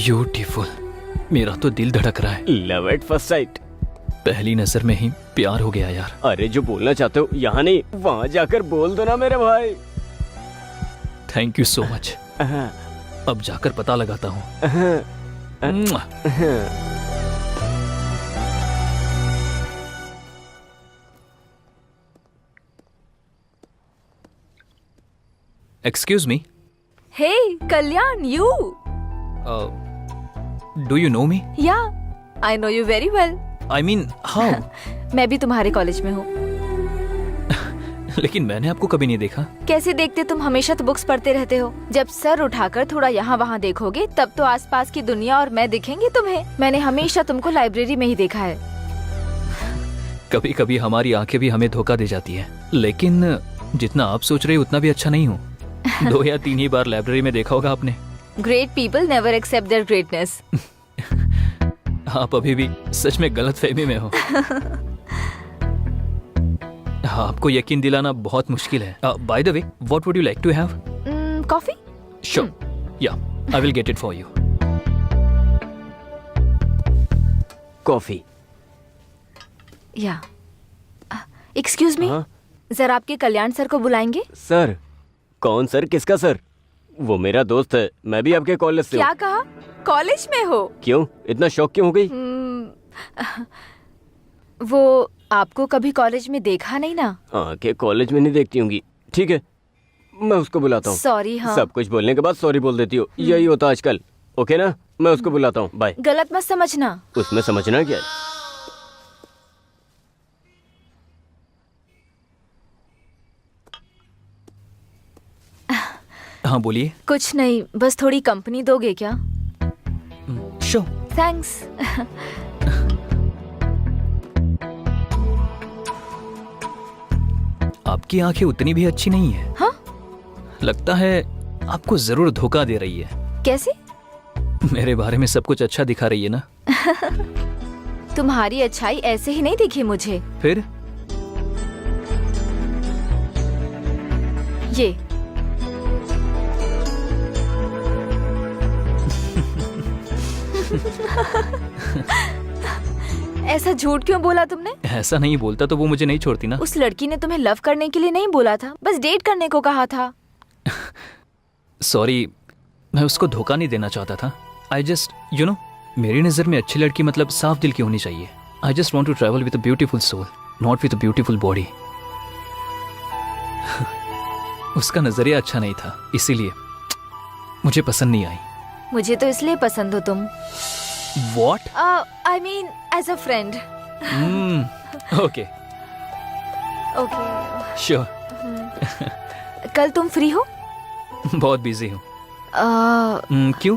Beautiful. मेरा तो दिल धड़क रहा है। Love at first sight. पहली नजर में ही प्यार हो गया यार। अरे जो बोलना चाहते हो यहाँ नहीं, वहाँ जाकर बोल दो ना मेरे भाई। Thank you so much. अब जाकर पता लगाता हूँ। Excuse me. Hey, Kalyan, you. Do you know me? Yeah, I know you very well. I mean how? मैं भी तुम्हारे कॉलेज में हूँ। लेकिन मैंने आपको कभी नहीं देखा। कैसे देखते, तुम हमेशा तो बुक्स पढ़ते रहते हो। जब सर उठाकर थोड़ा यहाँ वहाँ देखोगे तब तो आसपास की दुनिया और मैं दिखेंगे तुम्हें। मैंने हमेशा तुमको लाइब्रेरी में ही देखा है। कभी कभी हमारी आंखें भी हमें धोखा दे जाती है, लेकिन जितना आप सोच रहे हो उतना भी अच्छा नहीं हूँ। 2 या 3 ही बार लाइब्रेरी में देखा होगा आपने। Great people never accept their greatness. आप अभी भी सच में गलत फहमी में हो। आपको यकीन दिलाना बहुत मुश्किल है। By the way, what would you like to have? Coffee? Sure, yeah I will get it for you. Coffee. Yeah excuse me, जरा आपके कल्याण सर को बुलाएंगे? सर? कौन सर? किसका सर? वो मेरा दोस्त है, मैं भी आपके कॉलेज से। क्या कहा? कॉलेज में हो? क्यों इतना शौक क्यों हो गई? वो आपको कभी कॉलेज में देखा नहीं ना? आंखें कॉलेज में नहीं देखती होंगी। ठीक है, मैं उसको बुलाता हूँ। सॉरी। हाँ, सब कुछ बोलने के बाद सॉरी बोल देती हो, यही होता आजकल। ओके ना, मैं उसको बुलाता हूँ। बाय। गलत मत समझना। उसमें समझना क्या है? हाँ बोलिए। कुछ नहीं, बस थोड़ी कंपनी दोगे क्या? श्योर। थैंक्स। आपकी आंखें उतनी भी अच्छी नहीं है। हाँ? लगता है आपको जरूर धोखा दे रही है। कैसे? मेरे बारे में सब कुछ अच्छा दिखा रही है ना। तुम्हारी अच्छाई ऐसे ही नहीं दिखी मुझे। फिर? ये ऐसा झूठ क्यों बोला तुमने? ऐसा नहीं बोलता तो वो मुझे नहीं छोड़ती ना। उस लड़की ने तुम्हें लव करने के लिए नहीं बोला था, बस डेट करने को कहा था। सॉरी, मैं उसको धोखा नहीं देना चाहता था। आई जस्ट यू नो, मेरी नजर में अच्छी लड़की मतलब साफ दिल की होनी चाहिए। I just want to travel with a beautiful soul, not with a beautiful body. उसका नजरिया अच्छा नहीं था, इसीलिए मुझे पसंद नहीं आई। मुझे तो इसलिए पसंद हो तुम। What? I mean as a friend. Okay. Okay. Sure. कल तुम फ्री हो? बहुत बिजी हूँ। क्यों?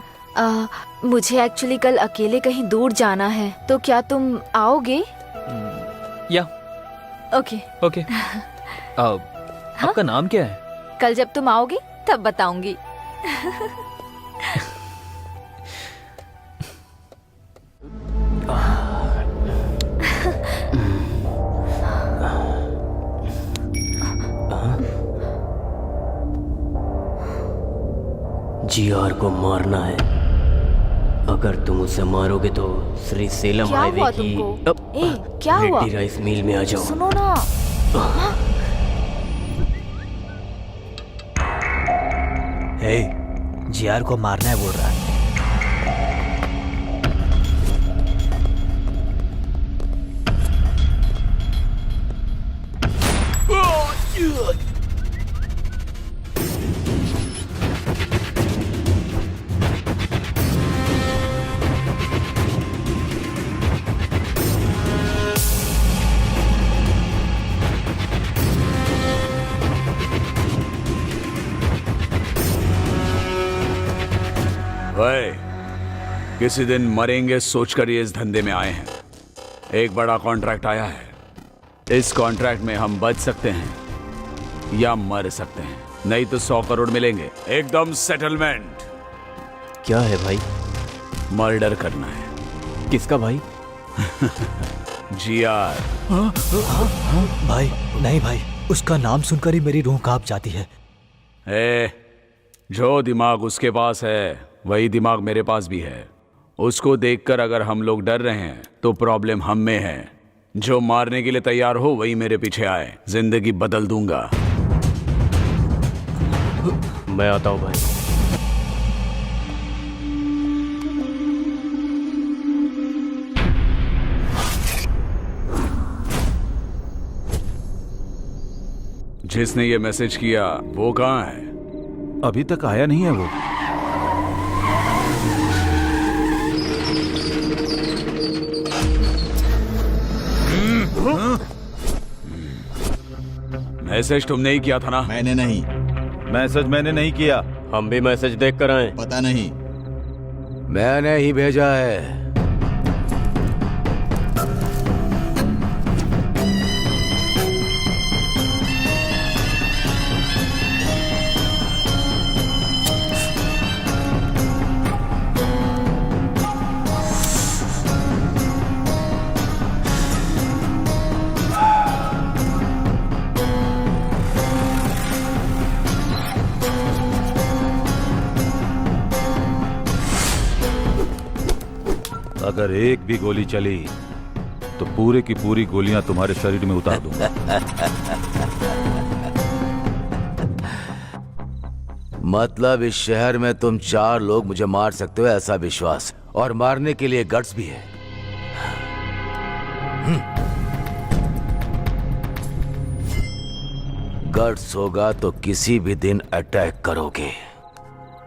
मुझे एक्चुअली कल अकेले कहीं दूर जाना है, तो क्या तुम आओगे? या ओके। ओके। आपका नाम क्या है? कल जब तुम आओगे तब बताऊंगी। जीआर को मारना है। अगर तुम उसे मारोगे तो श्री सेलम क्या हाईवे हुआ की तुमको? क्या हुआ? रेड्डी राइस मिल में आ जाओ। सुनो ना। जीआर को मारना है बोल रहा है। किसी दिन मरेंगे सोचकर ये इस धंधे में आए हैं। एक बड़ा कॉन्ट्रैक्ट आया है। इस कॉन्ट्रैक्ट में हम बच सकते हैं या मर सकते हैं, नहीं तो 100 करोड़ मिलेंगे एकदम सेटलमेंट। क्या है भाई? मर्डर करना है। किसका भाई? जीआर। भाई नहीं भाई, उसका नाम सुनकर ही मेरी रूह कांप जाती है। जो दिमाग उसके पास है वही दिमाग मेरे पास भी है। उसको देखकर अगर हम लोग डर रहे हैं तो प्रॉब्लम हम में है। जो मारने के लिए तैयार हो वही मेरे पीछे आए, जिंदगी बदल दूंगा। मैं आता हूं भाई। जिसने ये मैसेज किया वो कहाँ है? अभी तक आया नहीं है वो। मैसेज तुमने ही किया था ना? मैंने नहीं। मैसेज मैंने नहीं किया। हम भी मैसेज देख कर आए। पता नहीं। मैंने ही भेजा है। अगर एक भी गोली चली तो पूरे की पूरी गोलियां तुम्हारे शरीर में उतार दूंगा। मतलब इस शहर में तुम 4 लोग मुझे मार सकते हो ऐसा विश्वास, और मारने के लिए गट्स भी है। गट्स होगा तो किसी भी दिन अटैक करोगे।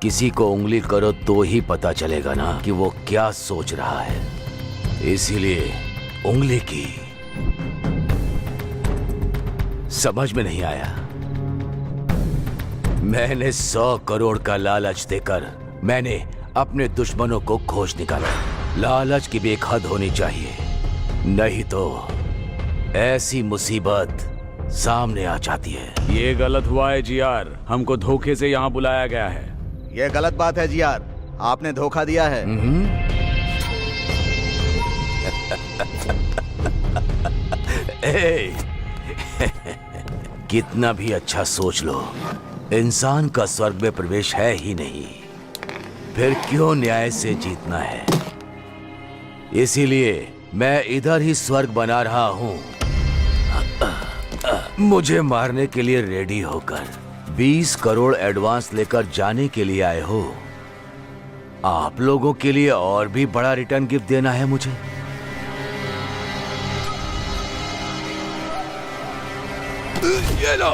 किसी को उंगली करो तो ही पता चलेगा ना कि वो क्या सोच रहा है। इसीलिए उंगली की। समझ में नहीं आया? मैंने 100 करोड़ का लालच देकर मैंने अपने दुश्मनों को खोज निकाला। लालच की भी एक हद होनी चाहिए, नहीं तो ऐसी मुसीबत सामने आ जाती है। ये गलत हुआ है जीआर, हमको धोखे से यहाँ बुलाया गया है। ये गलत बात है जीआर, आपने धोखा दिया है। कितना भी अच्छा सोच लो, इंसान का स्वर्ग में प्रवेश है ही नहीं, फिर क्यों न्याय से जीतना है? इसीलिए मैं इधर ही स्वर्ग बना रहा हूं। मुझे मारने के लिए रेडी होकर 20 करोड़ एडवांस लेकर जाने के लिए आए हो। आप लोगों के लिए और भी बड़ा रिटर्न गिफ्ट देना है मुझे। ये लो।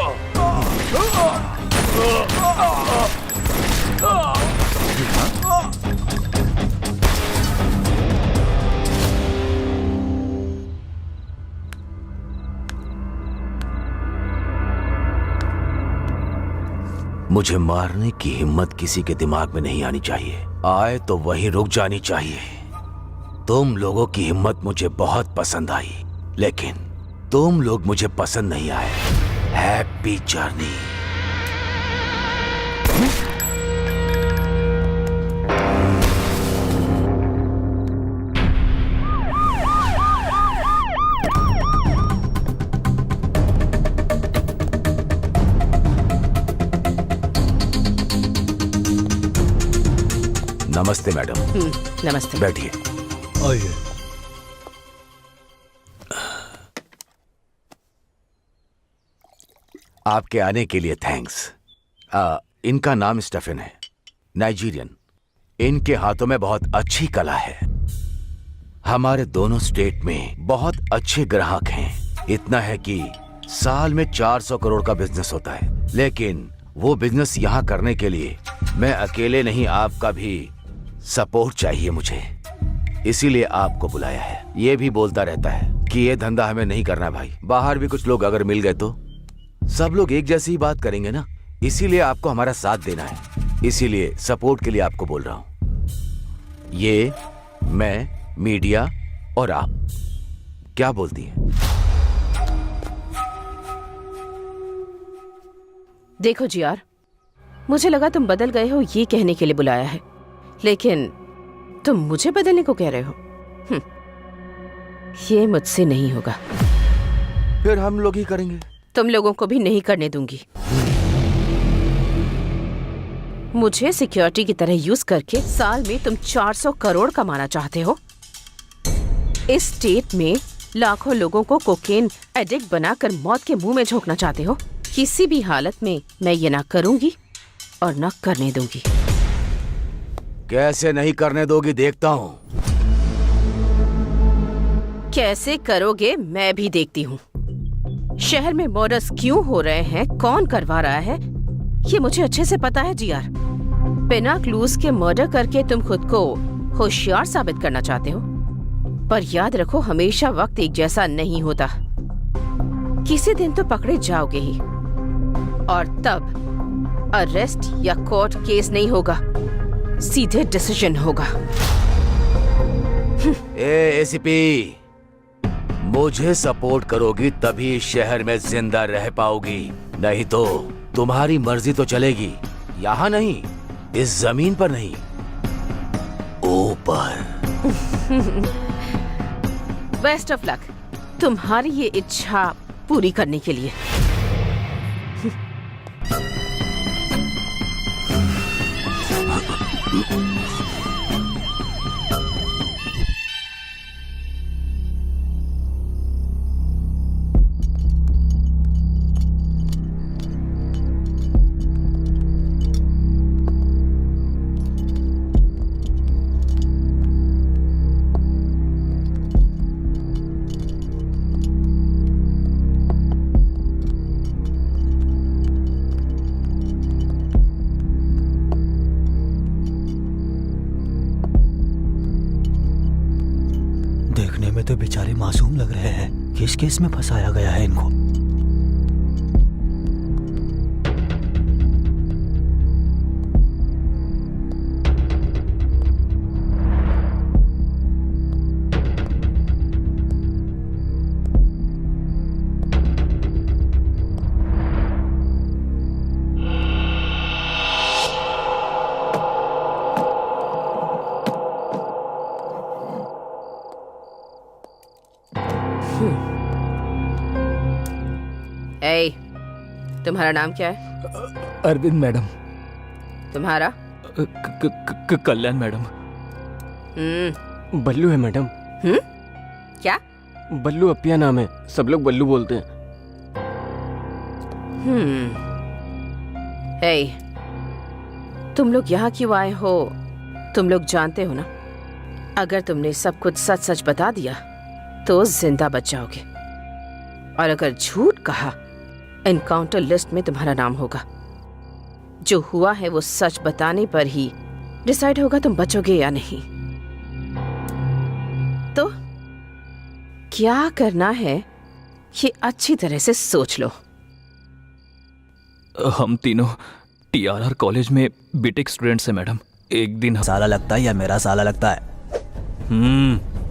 मुझे मारने की हिम्मत किसी के दिमाग में नहीं आनी चाहिए। आए तो वहीं रुक जानी चाहिए। तुम लोगों की हिम्मत मुझे बहुत पसंद आई, लेकिन तुम लोग मुझे पसंद नहीं आए। Happy journey. नमस्ते मैडम। नमस्ते। बैठिए। आइए। आपके आने के लिए थैंक्स। इनका नाम स्टेफन है, नाइजीरियन। इनके हाथों में बहुत अच्छी कला है। हमारे दोनों स्टेट में बहुत अच्छे ग्राहक हैं। इतना है कि साल में 400 करोड़ का बिजनेस होता है। लेकिन वो बिजनेस यहाँ करने के लिए मैं अकेले नहीं, आपका भी सपोर्ट चाहिए मुझे। इसीलिए आपको बुलाया है। ये भी बोलता रहता है कि ये धंधा हमें नहीं करना भाई। बाहर भी कुछ लोग अगर मिल गए तो सब लोग एक जैसी ही बात करेंगे ना। इसीलिए आपको हमारा साथ देना है। इसीलिए सपोर्ट के लिए आपको बोल रहा हूं। ये मैं, मीडिया और आप, क्या बोलती हैं? देखो जीआर, मुझे लगा तुम बदल गए हो ये कहने के लिए बुलाया है, लेकिन तुम मुझे बदलने को कह रहे हो। ये मुझसे नहीं होगा। फिर हम लोग ही करेंगे। तुम लोगों को भी नहीं करने दूंगी। मुझे सिक्योरिटी की तरह यूज करके साल में तुम 400 करोड़ कमाना चाहते हो? इस स्टेट में लाखों लोगों को कोकेन एडिक्ट बनाकर मौत के मुंह में झोंकना चाहते हो? किसी भी हालत में मैं ये ना करूंगी और ना करने दूंगी। कैसे नहीं करने दोगी देखता हूँ। कैसे करोगे मैं भी देखती हूँ। शहर में मर्डर्स क्यों हो रहे हैं, कौन करवा रहा है, ये मुझे अच्छे से पता है जीआर। बिना क्लूज के मर्डर करके तुम खुद को होशियार साबित करना चाहते हो, पर याद रखो हमेशा वक्त एक जैसा नहीं होता। किसी दिन तो पकड़े जाओगे ही, और तब अरेस्ट या कोर्ट केस नहीं होगा, सीधे डिसीजन होगा। एसीपी, मुझे सपोर्ट करोगी तभी इस शहर में जिंदा रह पाओगी, नहीं तो तुम्हारी मर्जी तो चलेगी, यहाँ नहीं, इस जमीन पर नहीं, ऊपर। बेस्ट ऑफ लक तुम्हारी ये इच्छा पूरी करने के लिए। देखने में तो बेचारे मासूम लग रहे हैं। किस केस में फंसाया गया है इनको? ए, तुम्हारा नाम क्या है? अरविंद मैडम। तुम्हारा? कल्याण मैडम। बल्लू है मैडम। क्या? बल्लू अपिया नाम है, सब लोग बल्लू बोलते हैं। ए, तुम लोग यहाँ क्यों आए हो? तुम लोग जानते हो ना, अगर तुमने सब कुछ सच सच बता दिया तो जिंदा बच जाओगे, और अगर झूठ कहा एनकाउंटर लिस्ट में तुम्हारा नाम होगा। जो हुआ है वो सच बताने पर ही डिसाइड होगा तुम बचोगे या नहीं। तो क्या करना है ये अच्छी तरह से सोच लो। हम तीनों टीआरआर कॉलेज में बीटेक स्टूडेंट्स हैं मैडम। एक दिन साला लगता है या मेरा साला लगता है?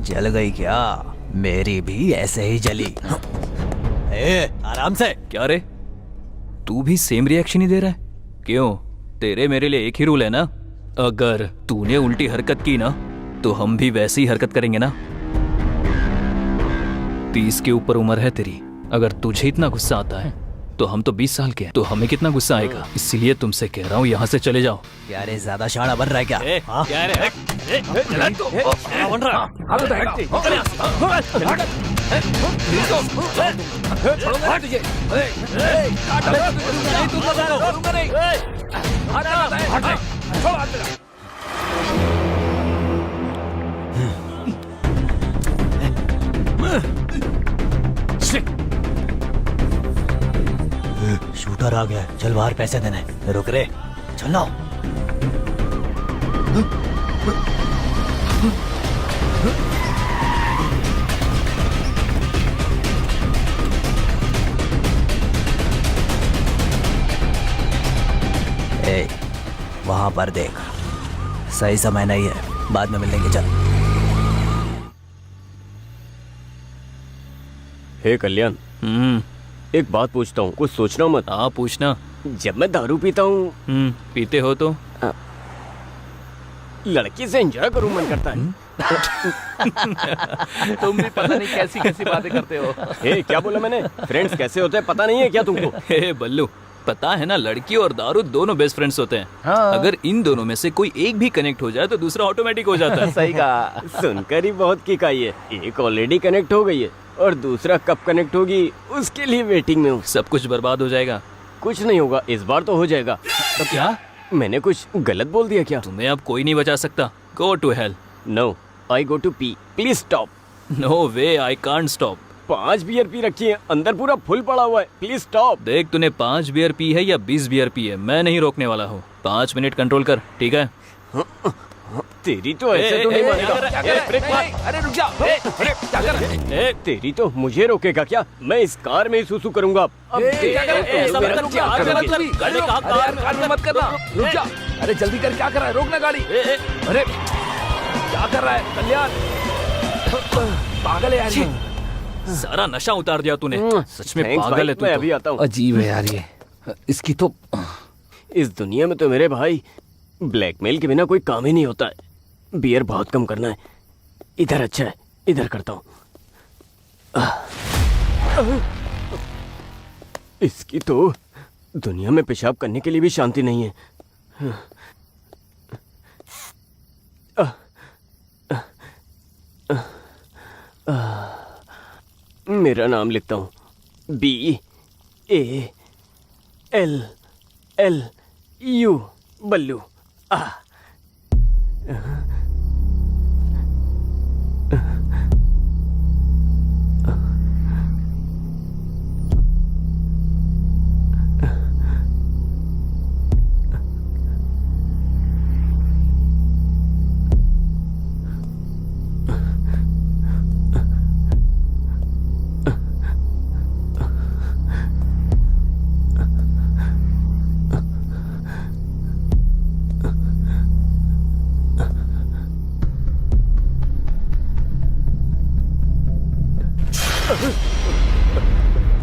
जल गई क्या? मेरी भी ऐसे ही जली। आराम से। क्या रे, तू भी सेम रिएक्शन ही दे रहा है? क्यों, तेरे मेरे लिए एक ही रूल है ना, अगर तूने उल्टी हरकत की ना तो हम भी वैसी ही हरकत करेंगे ना। 30 के ऊपर उम्र है तेरी, अगर तुझे इतना गुस्सा आता है तो हम तो 20 साल के हैं, तो हमें कितना गुस्सा आएगा। इसीलिए तुमसे कह रहा हूँ यहाँ से चले जाओ। यार ये ज्यादा शाना बन रहा है क्या? क्या रे? बन रहा शूटर आ गया, चल बाहर पैसे देने। रुक रे, चलो। ए, वहां पर देख, सही समय नहीं है, बाद में मिलेंगे, चल। हे कल्याण, एक बात पूछता हूँ, कुछ सोचना मत। हाँ पूछना। जब मैं दारू पीता हूँ, पीते हो तो लड़की से एंजॉय करूँ मन करता है। तुम भी पता नहीं कैसी कैसी बातें करते हो। हे, क्या बोला मैंने? फ्रेंड्स कैसे होते हैं पता नहीं है क्या तुमको? हे बल्लू, पता है ना, लड़की और दारू दोनों बेस्ट फ्रेंड्स होते हैं। अगर इन दोनों में से कोई एक भी कनेक्ट हो जाए तो दूसरा ऑटोमेटिक हो जाता है। सही कहा, सुनकर ही बहुत किक आई है। एक ऑलरेडी कनेक्ट हो गई है और दूसरा कब कनेक्ट होगी उसके लिए वेटिंग में हूँ। सब कुछ बर्बाद हो जाएगा। कुछ नहीं होगा, इस बार तो हो जाएगा। तो क्या मैंने कुछ गलत बोल दिया क्या? तुम्हें अब कोई नहीं बचा सकता। Go to hell. No, I go to pee, please stop. No way, I can't stop. 5 beer पी रखी है, अंदर पूरा फुल पड़ा हुआ है, प्लीज स्टॉप। देख, तूने 5 बियर पी है या 20 बियर पी है, मैं नहीं रोकने वाला हूँ। 5 मिनट कंट्रोल कर, ठीक है? तेरी तो ऐसे तो नहीं मानेगा। अरे रुक जा। अरे क्या कर रहा है? तेरी तो मुझे रोकेगा क्या? मैं इस कार में ही सुसु करूंगा। अब गाड़ी मत करना, रुक जा। अरे जल्दी कर, क्या कर रहा है? रोकना गाड़ी। अरे क्या कर रहा है कल्याण? पागल है यार ये। सारा नशा उतार दिया तूने। सच में Thanks पागल है भाई, तू मैं तो। अभी आता हूँ। अजीब है यार ये। इसकी तो इस दुनिया में तो मेरे भाई ब्लैकमेल के बिना कोई काम ही नहीं होता है। बियर बहुत कम करना है। इधर अच्छा है, इधर करता हूँ। इसकी तो दुनिया में पेशाब करने के लिए भी शांति नहीं है। मेरा नाम लिखता हूँ, BALLU, बल्लू।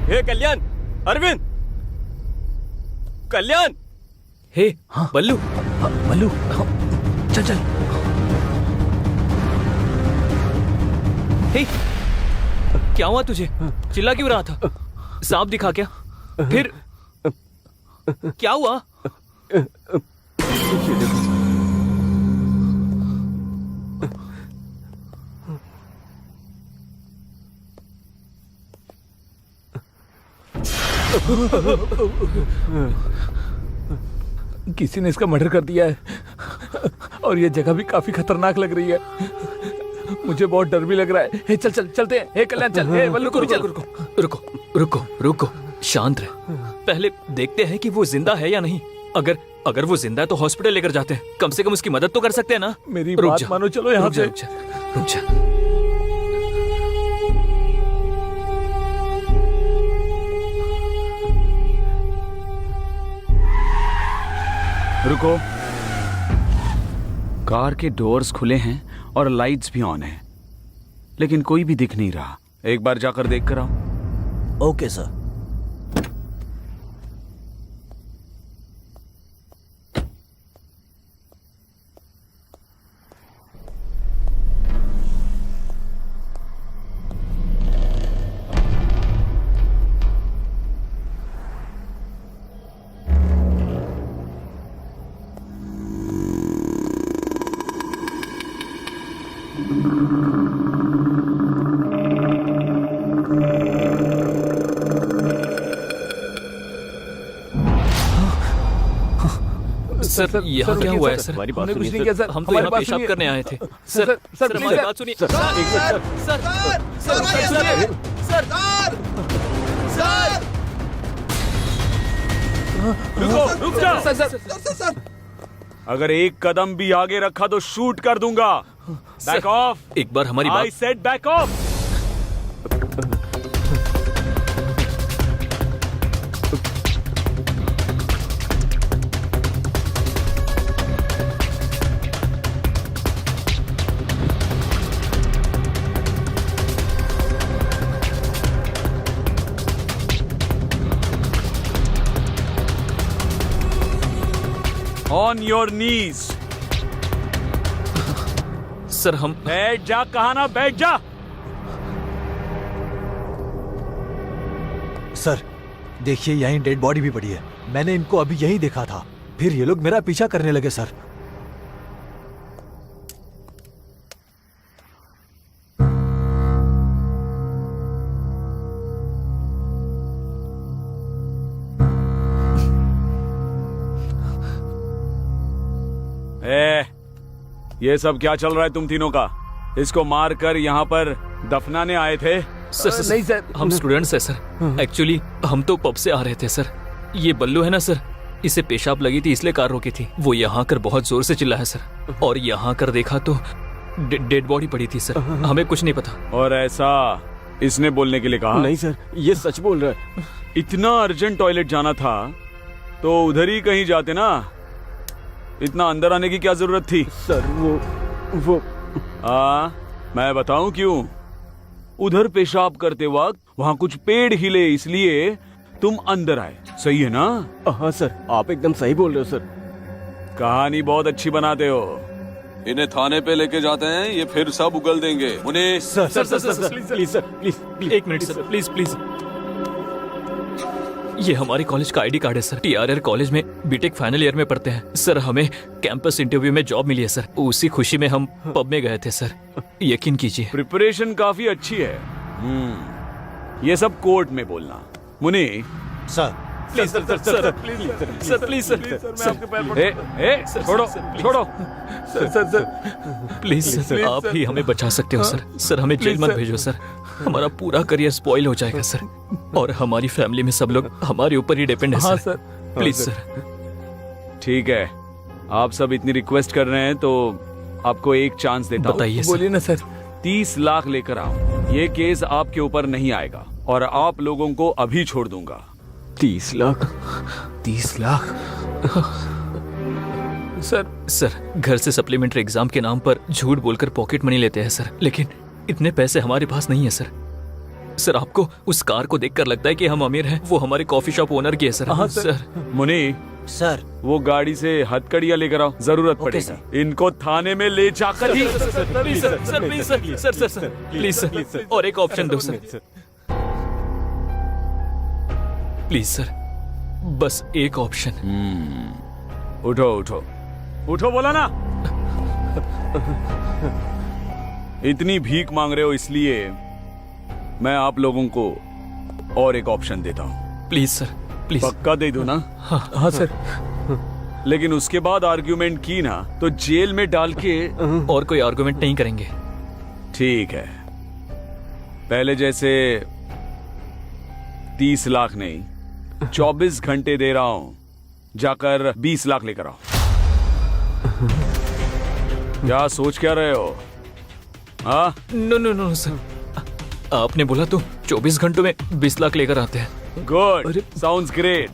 हे कल्याण, अरविंद, कल्याण। हे बल्लू, बल्लू, चल चल। हे क्या हुआ तुझे? चिल्ला क्यों रहा था? सांप दिखा क्या? फिर क्या हुआ? किसी ने इसका मर्डर कर दिया है और ये जगह भी काफी खतरनाक लग रही है। मुझे बहुत डर भी लग रहा है। हे चल चल चलते हैं। हे कल्याण चल। हे बल्लू रुको चल। रुको रुको रुको रुको, शांत रह। पहले देखते हैं कि वो जिंदा है या नहीं। अगर वो जिंदा है तो हॉस्पिटल लेकर जाते हैं। कम से कम उसकी मदद तो कर सकते हैं ना। मेरी रुक बात जा, मानो, चलो यहाँ रुक जा, से। रुक जा, रुक जा। रुको। कार के डोर्स खुले हैं और लाइट्स भी ऑन हैं, लेकिन कोई भी दिख नहीं रहा। एक बार जाकर देख कर आओ। Okay sir. सर यहाँ क्या हुआ है सर? हमारी बात हमने कुछ सुनिए नहीं किया सर। हम तो हमारी यहाँ बात पेशाब सुनिए। करने आए थे। सर, सर सर, सर हमारी please, बात सुनिए। सर, एक मिनट, सर। रुक जा। अगर एक कदम भी आगे रखा तो शूट कर दूंगा। Back of. एक बार हमारी आई बात। Said back of. On your knees. Sir हम बैठ जा, कहा ना बैठ जा। सर देखिए, यहीं डेड बॉडी भी पड़ी है। मैंने इनको अभी यही देखा था, फिर ये लोग मेरा पीछा करने लगे सर। ये सब क्या चल रहा है तुम तीनों का? इसको मार कर यहाँ पर दफनाने आए थे? सर नहीं सर, हम स्टूडेंट्स हैं सर। एक्चुअली हम तो पब से आ रहे थे सर। ये बल्लू है ना सर, इसे पेशाब लगी थी इसलिए कार रोकी थी। वो यहाँ कर बहुत जोर से चिल्ला है सर, और यहाँ कर देखा तो डेड बॉडी पड़ी थी सर। हमें कुछ नहीं पता। और ऐसा इसने बोलने के लिए कहा? नहीं सर, ये सच बोल रहा है। इतना अर्जेंट टॉयलेट जाना था तो उधर ही कहीं जाते ना, इतना अंदर आने की क्या जरूरत थी? सर वो मैं बताऊं क्यों? उधर पेशाब करते वक्त वहां कुछ पेड़ हिले, इसलिए तुम अंदर आए। सही है ना? हाँ सर, आप एकदम सही बोल रहे हो सर। कहानी बहुत अच्छी बनाते हो। इन्हें थाने पे लेके जाते हैं, ये फिर सब उगल देंगे। उन्हें सर प्लीज सर, प्लीज एक मिनट सर, प्लीज प्लीज। ये हमारे कॉलेज का आईडी कार्ड है सर। TRR कॉलेज में बीटेक फाइनल ईयर में पढ़ते हैं सर। हमें कैंपस इंटरव्यू में जॉब मिली है सर। उसी खुशी में हम पब में गए थे सर। यकीन कीजिए। प्रिपरेशन काफी अच्छी है। ये सब कोर्ट में बोलना। मुनि sir please sir please sir छोड़ो छोड़ो। प्लीज सर, आप ही हमें बचा सकते हो सर। सर हमें जेल मत भेजो सर, हमारा पूरा करियर स्पॉइल हो जाएगा सर, और हमारी फैमिली में सब लोग हमारे ऊपर ही डिपेंड है सर। Please sir. ठीक है, आप सब इतनी रिक्वेस्ट कर रहे हैं तो आपको एक चांस देता हूं। बताइए सर। बोलिए ना सर। 30 लाख लेकर आओ। ये केस आपके ऊपर नहीं आएगा और आप लोगों को अभी छोड़ दूंगा। 30 लाख? 30 लाख? सर घर से सप्लीमेंट्री एग्जाम के नाम पर झूठ बोलकर पॉकेट मनी लेते हैं सर, लेकिन इतने पैसे हमारे पास नहीं है सर। सर आपको उस कार को देखकर लगता है कि हम अमीर हैं? वो हमारे कॉफी शॉप ओनर की है सर। हाँ सर। मुनि सर वो गाड़ी से हथकड़ियां लेकर आओ, जरूरत पड़ेगी। इनको थाने में ले जाकर ही। प्लीज सर प्लीज सर, और एक ऑप्शन दो सर प्लीज सर, बस एक ऑप्शन। उठो उठो उठो, बोला ना। इतनी भीख मांग रहे हो इसलिए मैं आप लोगों को और एक ऑप्शन देता हूं। Please sir please. पक्का दे दो ना? हाँ सर। लेकिन उसके बाद आर्ग्यूमेंट की ना तो जेल में डाल के। और कोई आर्गुमेंट नहीं करेंगे। ठीक है, पहले जैसे 30 लाख नहीं, 24 घंटे दे रहा हूं, जाकर 20 लाख लेकर आओ। क्या सोच क्या रहे हो? हाँ? नो सर, आपने बोला तो 24 घंटों में 20 लाख लेकर आते हैं। Good, sounds great.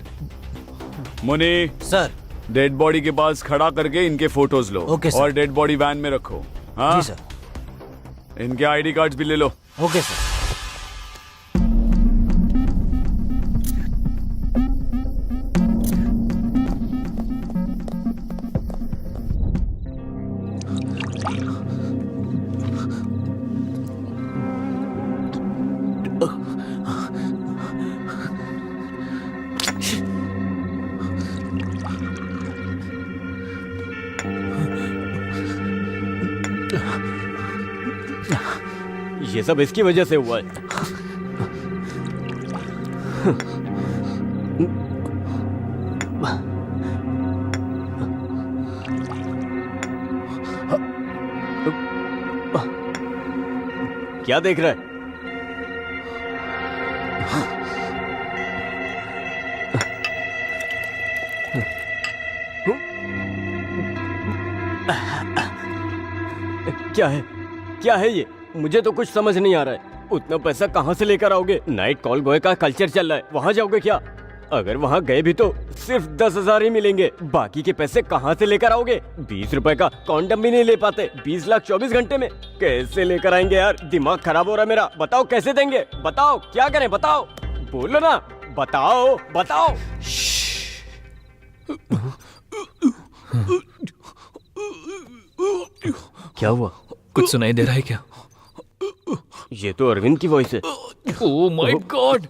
Muni sir. Dead body के पास खड़ा करके इनके फोटोज लो। Okay sir. और डेड बॉडी वैन में रखो। हाँ जी सर। इनके आईडी कार्ड्स भी ले लो। Okay sir. ये सब इसकी वजह से हुआ है। क्या देख रहा है? क्या है? क्या है ये? मुझे तो कुछ समझ नहीं आ रहा है। उतना पैसा कहाँ से लेकर आओगे? नाइट कॉल बॉय का कल्चर चल रहा है, वहाँ जाओगे क्या? अगर वहाँ गए भी तो सिर्फ 10,000 ही मिलेंगे। बाकी के पैसे कहाँ से लेकर आओगे? 20 रुपए का कॉन्डम भी नहीं ले पाते। 20 लाख 24 घंटे में कैसे लेकर आएंगे यार? दिमाग खराब हो रहा है मेरा। बताओ कैसे देंगे? बताओ क्या करें? बताओ, बोलो ना, बताओ बताओ। क्या हुआ? कुछ सुनाई दे रहा है क्या? ये तो अरविंद की वॉइस है। Oh my god.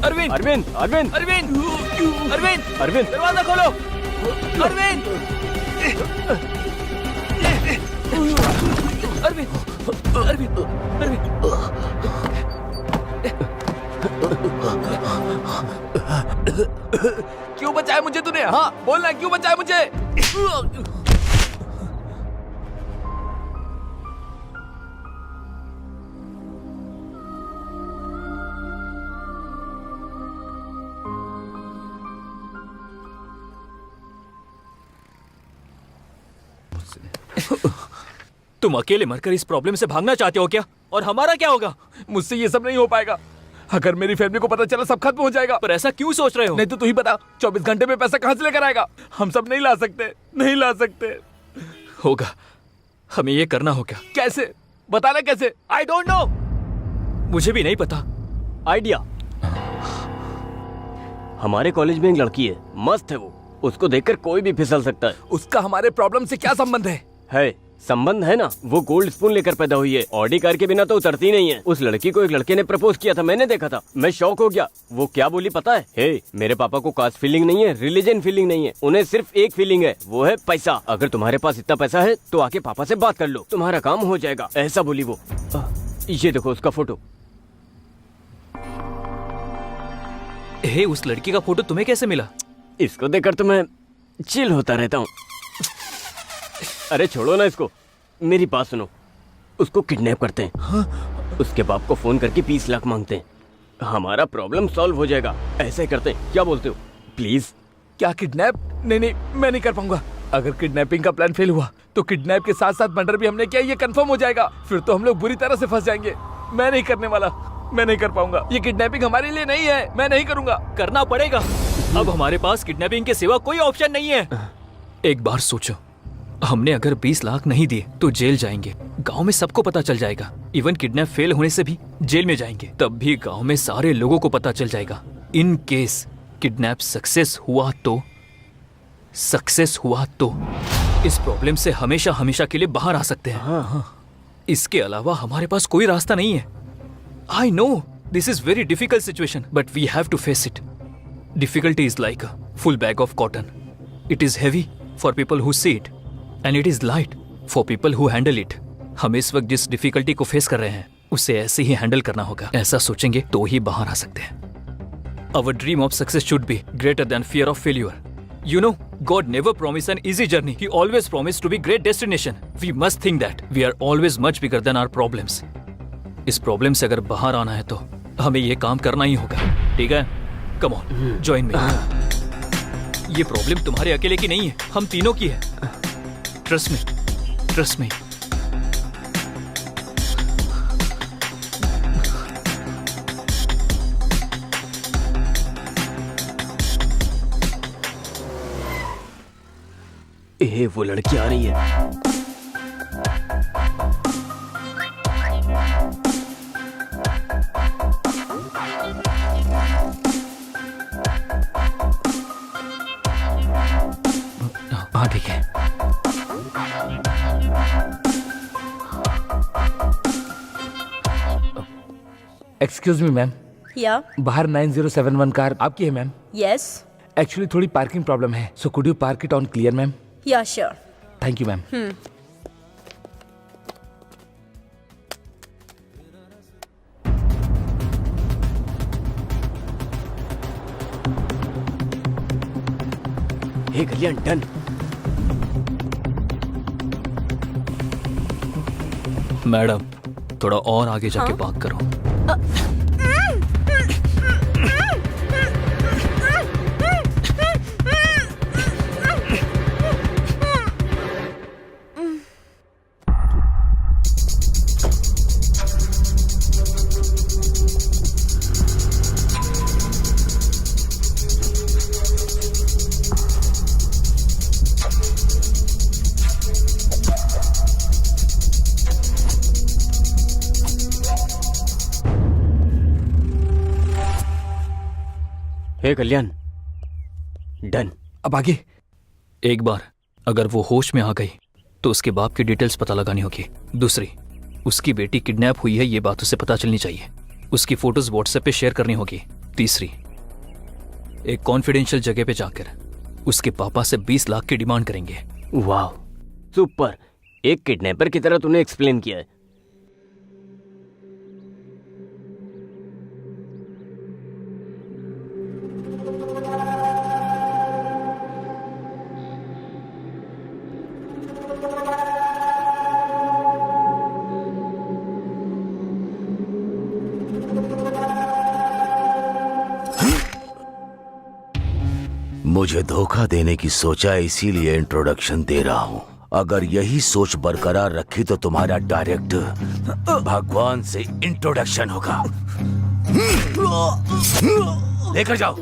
Arvind Arvind Arvind Arvind Arvind Arvind दरवाजा खोलो अरविंद अरविंद अरविंद अरविंद क्यों बचाया मुझे तूने? हाँ बोलना, क्यों बचाया मुझे? तुम अकेले मरकर इस प्रॉब्लम से भागना चाहते हो क्या? और हमारा क्या होगा? मुझसे ये सब नहीं हो पाएगा। अगर मेरी फैमिली को पता चला सब खत्म हो जाएगा। पर ऐसा क्यों सोच रहे हो? नहीं तो तू ही बता, 24 घंटे में पैसा कहाँ से लेकर आएगा? हम सब नहीं ला सकते, नहीं ला सकते। होगा, हमें ये करना होगा। कैसे? बताना कैसे? आई डोंट नो, मुझे भी नहीं पता। आइडिया। हमारे कॉलेज में एक लड़की है, मस्त है वो, उसको देखकर कोई भी फिसल सकता है। उसका हमारे प्रॉब्लम से क्या संबंध है? संबंध है ना, वो गोल्ड स्पून लेकर पैदा हुई है, ऑडी कार के बिना तो उतरती नहीं है। उस लड़की को एक लड़के ने प्रपोज किया था, मैंने देखा था, मैं शॉक हो गया। वो क्या बोली पता है? मेरे पापा को कास्ट फीलिंग नहीं है, रिलीजन फीलिंग नहीं है, उन्हें सिर्फ एक फीलिंग है, वो है पैसा। अगर तुम्हारे पास इतना पैसा है तो आके पापा से बात कर लो, तुम्हारा काम हो जाएगा, ऐसा बोली वो। ये देखो उसका फोटो। उस लड़की का फोटो तुम्हें कैसे मिला? इसको देखकर तो मैं चिल होता रहता हूँ। अरे छोड़ो ना इसको, मेरी बात सुनो। उसको किडनैप करते हैं। हाँ? उसके बाप को फोन करके 20 लाख मांगते हैं, हमारा प्रॉब्लम सॉल्व हो जाएगा। ऐसे करते हैं, क्या बोलते हो? प्लीज। क्या किडनैप? नहीं, मैं नहीं कर पाऊंगा। अगर किडनैपिंग का प्लान फेल हुआ तो किडनैप के साथ साथ मर्डर भी हमने किया, ये कंफर्म हो जाएगा। फिर तो हम लोग बुरी तरह से फंस जाएंगे। मैं नहीं करने वाला, मैं नहीं कर पाऊंगा। ये किडनैपिंग हमारे लिए नहीं है, मैं नहीं करूंगा। करना पड़ेगा। अब हमारे पास किडनैपिंग के सिवा कोई ऑप्शन नहीं है। एक बार सोचो, हमने अगर 20 लाख नहीं दिए तो जेल जाएंगे, गांव में सबको पता चल जाएगा। इवन किडनैप फेल होने से भी जेल में जाएंगे, तब भी गांव में सारे लोगों को पता चल जाएगा। इन केस किडनैप सक्सेस हुआ तो इस प्रॉब्लम से हमेशा हमेशा के लिए बाहर आ सकते हैं। इसके अलावा हमारे पास कोई रास्ता नहीं है। I know this is very difficult situation, but we have to face it. Difficulty is like a full bag of cotton. It is heavy for people who see it, and it is light for people who handle it. हम इस वक्त जिस difficulty को face कर रहे हैं उसे ऐसे ही हैंडल करना होगा। ऐसा सोचेंगे तो ही बाहर आ सकते हैं। Our dream of success should be greater than fear of failure. You know, God never promised an easy journey. He always promised to be great destination. We must think that we are always much bigger than our problems. इस problem से अगर बाहर आना है तो हमें ये काम करना ही होगा। ठीक है, कम ऑन, जॉइन मी। ये प्रॉब्लम तुम्हारे अकेले की नहीं है, हम तीनों की है। Trust me, trust me. वो लड़की आ रही है। हाँ ठीक है। एक्सक्यूज मी मैम, या बाहर 9071 कार आपकी है मैम? यस, एक्चुअली थोड़ी पार्किंग प्रॉब्लम है, so could you park it on clear ma'am? Yeah sure. Thank you ma'am. Hey Kalyan, done. Madam, थोड़ा और आगे जाके पार्क करो। Hey Kalyan, done. अब आगे? एक बार अगर वो होश में आ गई तो उसके बाप की डिटेल्स पता लगानी होगी। दूसरी, उसकी बेटी किडनैप हुई है ये बात उसे पता चलनी चाहिए। उसकी फोटोज व्हाट्सएप पे शेयर करनी होगी। तीसरी, एक कॉन्फिडेंशियल जगह पे जाकर उसके पापा से 20 लाख की डिमांड करेंगे। वाह, सुपर। एक किडनैपर की तरह तूने एक्सप्लेन किया है। मुझे धोखा देने की सोचा, इसीलिए इंट्रोडक्शन दे रहा हूं। अगर यही सोच बरकरार रखी तो तुम्हारा डायरेक्ट भगवान से इंट्रोडक्शन होगा। लेकर जाओ।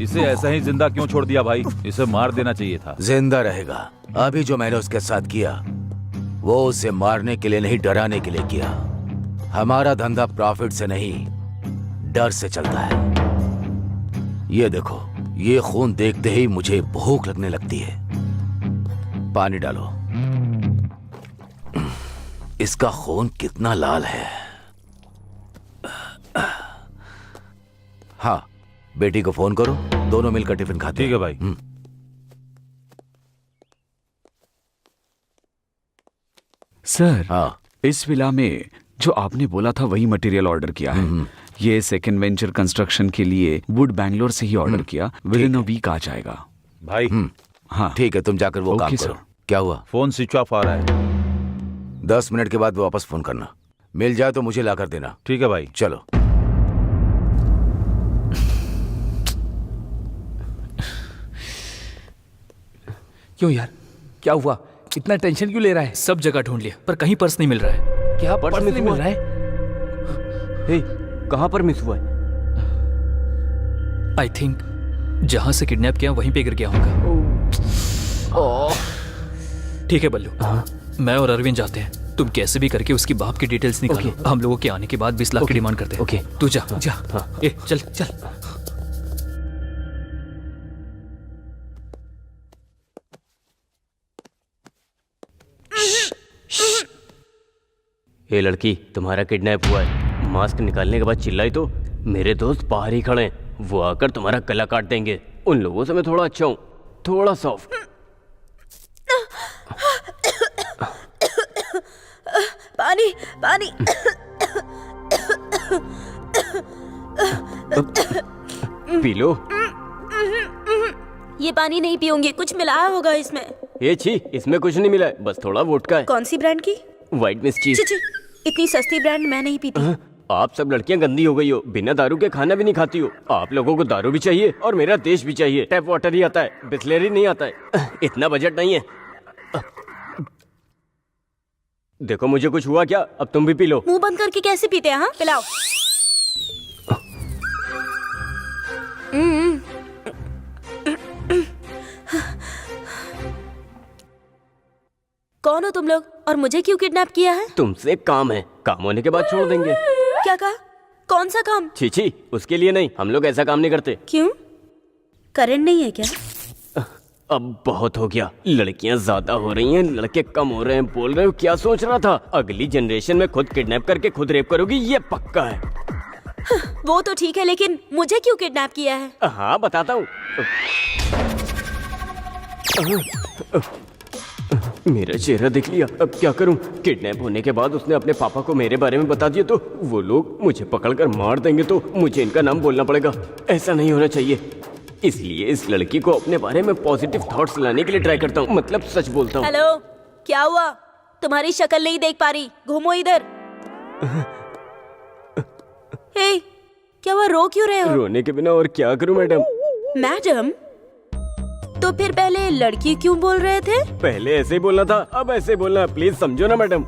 इसे ऐसा ही जिंदा क्यों छोड़ दिया भाई? इसे मार देना चाहिए था। जिंदा रहेगा। अभी जो मैंने उसके साथ किया वो उसे मारने के लिए नहीं, डराने के लिए किया। हमारा धंधा प्रॉफिट से नहीं, डर से चलता है। ये देखो, ये खून देखते ही मुझे भूख लगने लगती है। पानी डालो। इसका खून कितना लाल है। हाँ, बेटी को फोन करो, दोनों मिलकर टिफिन खाते हैं। ठीक है भाई। सर, हाँ, इस विला में जो आपने बोला था वही मटेरियल ऑर्डर किया है। ये सेकंड वेंचर कंस्ट्रक्शन के लिए वुड बैंगलोर से ही ऑर्डर किया। विद इन अ वीक आ जाएगा भाई। हाँ ठीक है, तुम जाकर वो ओके, काम सर। करो। क्या हुआ? फोन स्विच ऑफ आ रहा है। 10 मिनट के बाद वापस फोन करना। मिल जाए तो मुझे लाकर देना। ठीक है भाई। चलो। क्यों यार, क्या हुआ? इतना टेंशन क्यों ले रहा है? सब जगह ढूंढ लिया पर कहीं पर्स नहीं मिल रहा है। क्या पर्स नहीं मिल रहा है? हे, कहाँ पर मिस हुआ है? आई थिंक जहां से किडनैप किया वहीं पे गिर गया होगा। ठीक है बल्लू, मैं और अरविंद जाते हैं। तुम कैसे भी करके उसकी बाप की डिटेल्स निकालो। हम लोगों के आने के बाद 20 लाख की डिमांड करते हैं। ओके। तू जा जा। ए, चल चल। ये लड़की, तुम्हारा किडनैप हुआ है। मास्क निकालने के बाद चिल्लाई तो मेरे दोस्त बाहर ही खड़े हैं, वो आकर तुम्हारा गला काट देंगे। उन लोगों से मैं थोड़ा अच्छा हूँ, थोड़ा सॉफ्ट। पानी पानी। P low. ये पानी नहीं पीऊंगी, कुछ मिलाया होगा इसमें। ये छी, इसमें कुछ नहीं मिला है, बस थोड़ा वोडका है। कौन सी ब्रांड की? व्हाइट मिस चीज। छी, इतनी सस्ती ब्रांड मैं नहीं पीती। आप सब लड़कियां गंदी हो गई हो, बिना दारू के खाना भी नहीं खाती हो। आप लोगों को दारू भी चाहिए और मेरा देश भी चाहिए। टैप वाटर ही आता है, बिस्लेरी नहीं आता है। इतना बजट नहीं है। देखो मुझे कुछ हुआ क्या? अब तुम भी पी लो। मुंह बंद करके कैसे पीते हैं? हाँ, पिलाओ। कौन हो तुम लोग और मुझे क्यों किडनैप किया है? तुमसे काम है, काम होने के बाद छोड़ देंगे। क्या कहा? कौन सा काम? छी, उसके लिए नहीं, हम लोग ऐसा काम नहीं करते। क्यों? करंट नहीं है क्या? अब बहुत हो गया। लड़कियां ज्यादा हो रही हैं, लड़के कम हो रहे हैं। बोल रहे हो क्या सोच रहा था? अगली जनरेशन में खुद किडनैप करके खुद रेप करोगी, ये पक्का है। वो तो ठीक है, लेकिन मुझे क्यों किडनैप किया है? हाँ बताता हूँ। मेरा चेहरा देख लिया, अब क्या करूं? किडनैप होने के बाद उसने अपने पापा को मेरे बारे में बता दिया तो वो लोग मुझे पकड़कर मार देंगे, तो मुझे इनका नाम बोलना पड़ेगा। ऐसा नहीं होना चाहिए, इसलिए इस लड़की को अपने बारे में पॉजिटिव थॉट्स लाने के लिए ट्राई करता हूँ, मतलब सच बोलता हूँ। हेलो, क्या हुआ? तुम्हारी शक्ल नहीं देख पा रही, घूमो इधर। हे, क्या हुआ? रो क्यों रहे हो? रोने के बिना और क्या करूं मैडम? मैडम? तो फिर पहले लड़की क्यों बोल रहे थे? पहले ऐसे ही बोलना था, अब ऐसे बोलना। प्लीज समझो ना मैडम।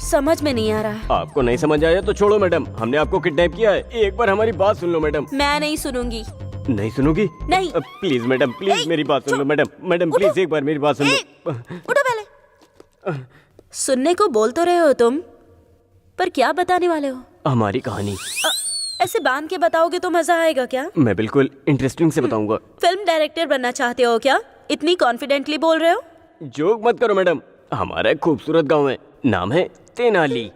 समझ में नहीं आ रहा है। आपको नहीं समझ आया तो छोड़ो मैडम, हमने आपको किडनैप किया है। एक बार हमारी बात सुन लो मैडम। मैं नहीं सुनूंगी। नहीं सुनोगी? नहीं। प्लीज मैडम, प्लीज मेरी बात सुन लो मैडम। मैडम प्लीज एक बार मेरी बात सुन लो। उठो पहले। सुनने को बोल तो रहे हो तुम, पर क्या बताने वाले हो? हमारी कहानी। ऐसे बांध के बताओगे तो मजा आएगा क्या? मैं बिल्कुल इंटरेस्टिंग से बताऊंगा। फिल्म डायरेक्टर बनना चाहते हो क्या? इतनी कॉन्फिडेंटली बोल रहे हो? जोक मत करो मैडम। हमारा एक खूबसूरत गांव है, नाम है तेनाली।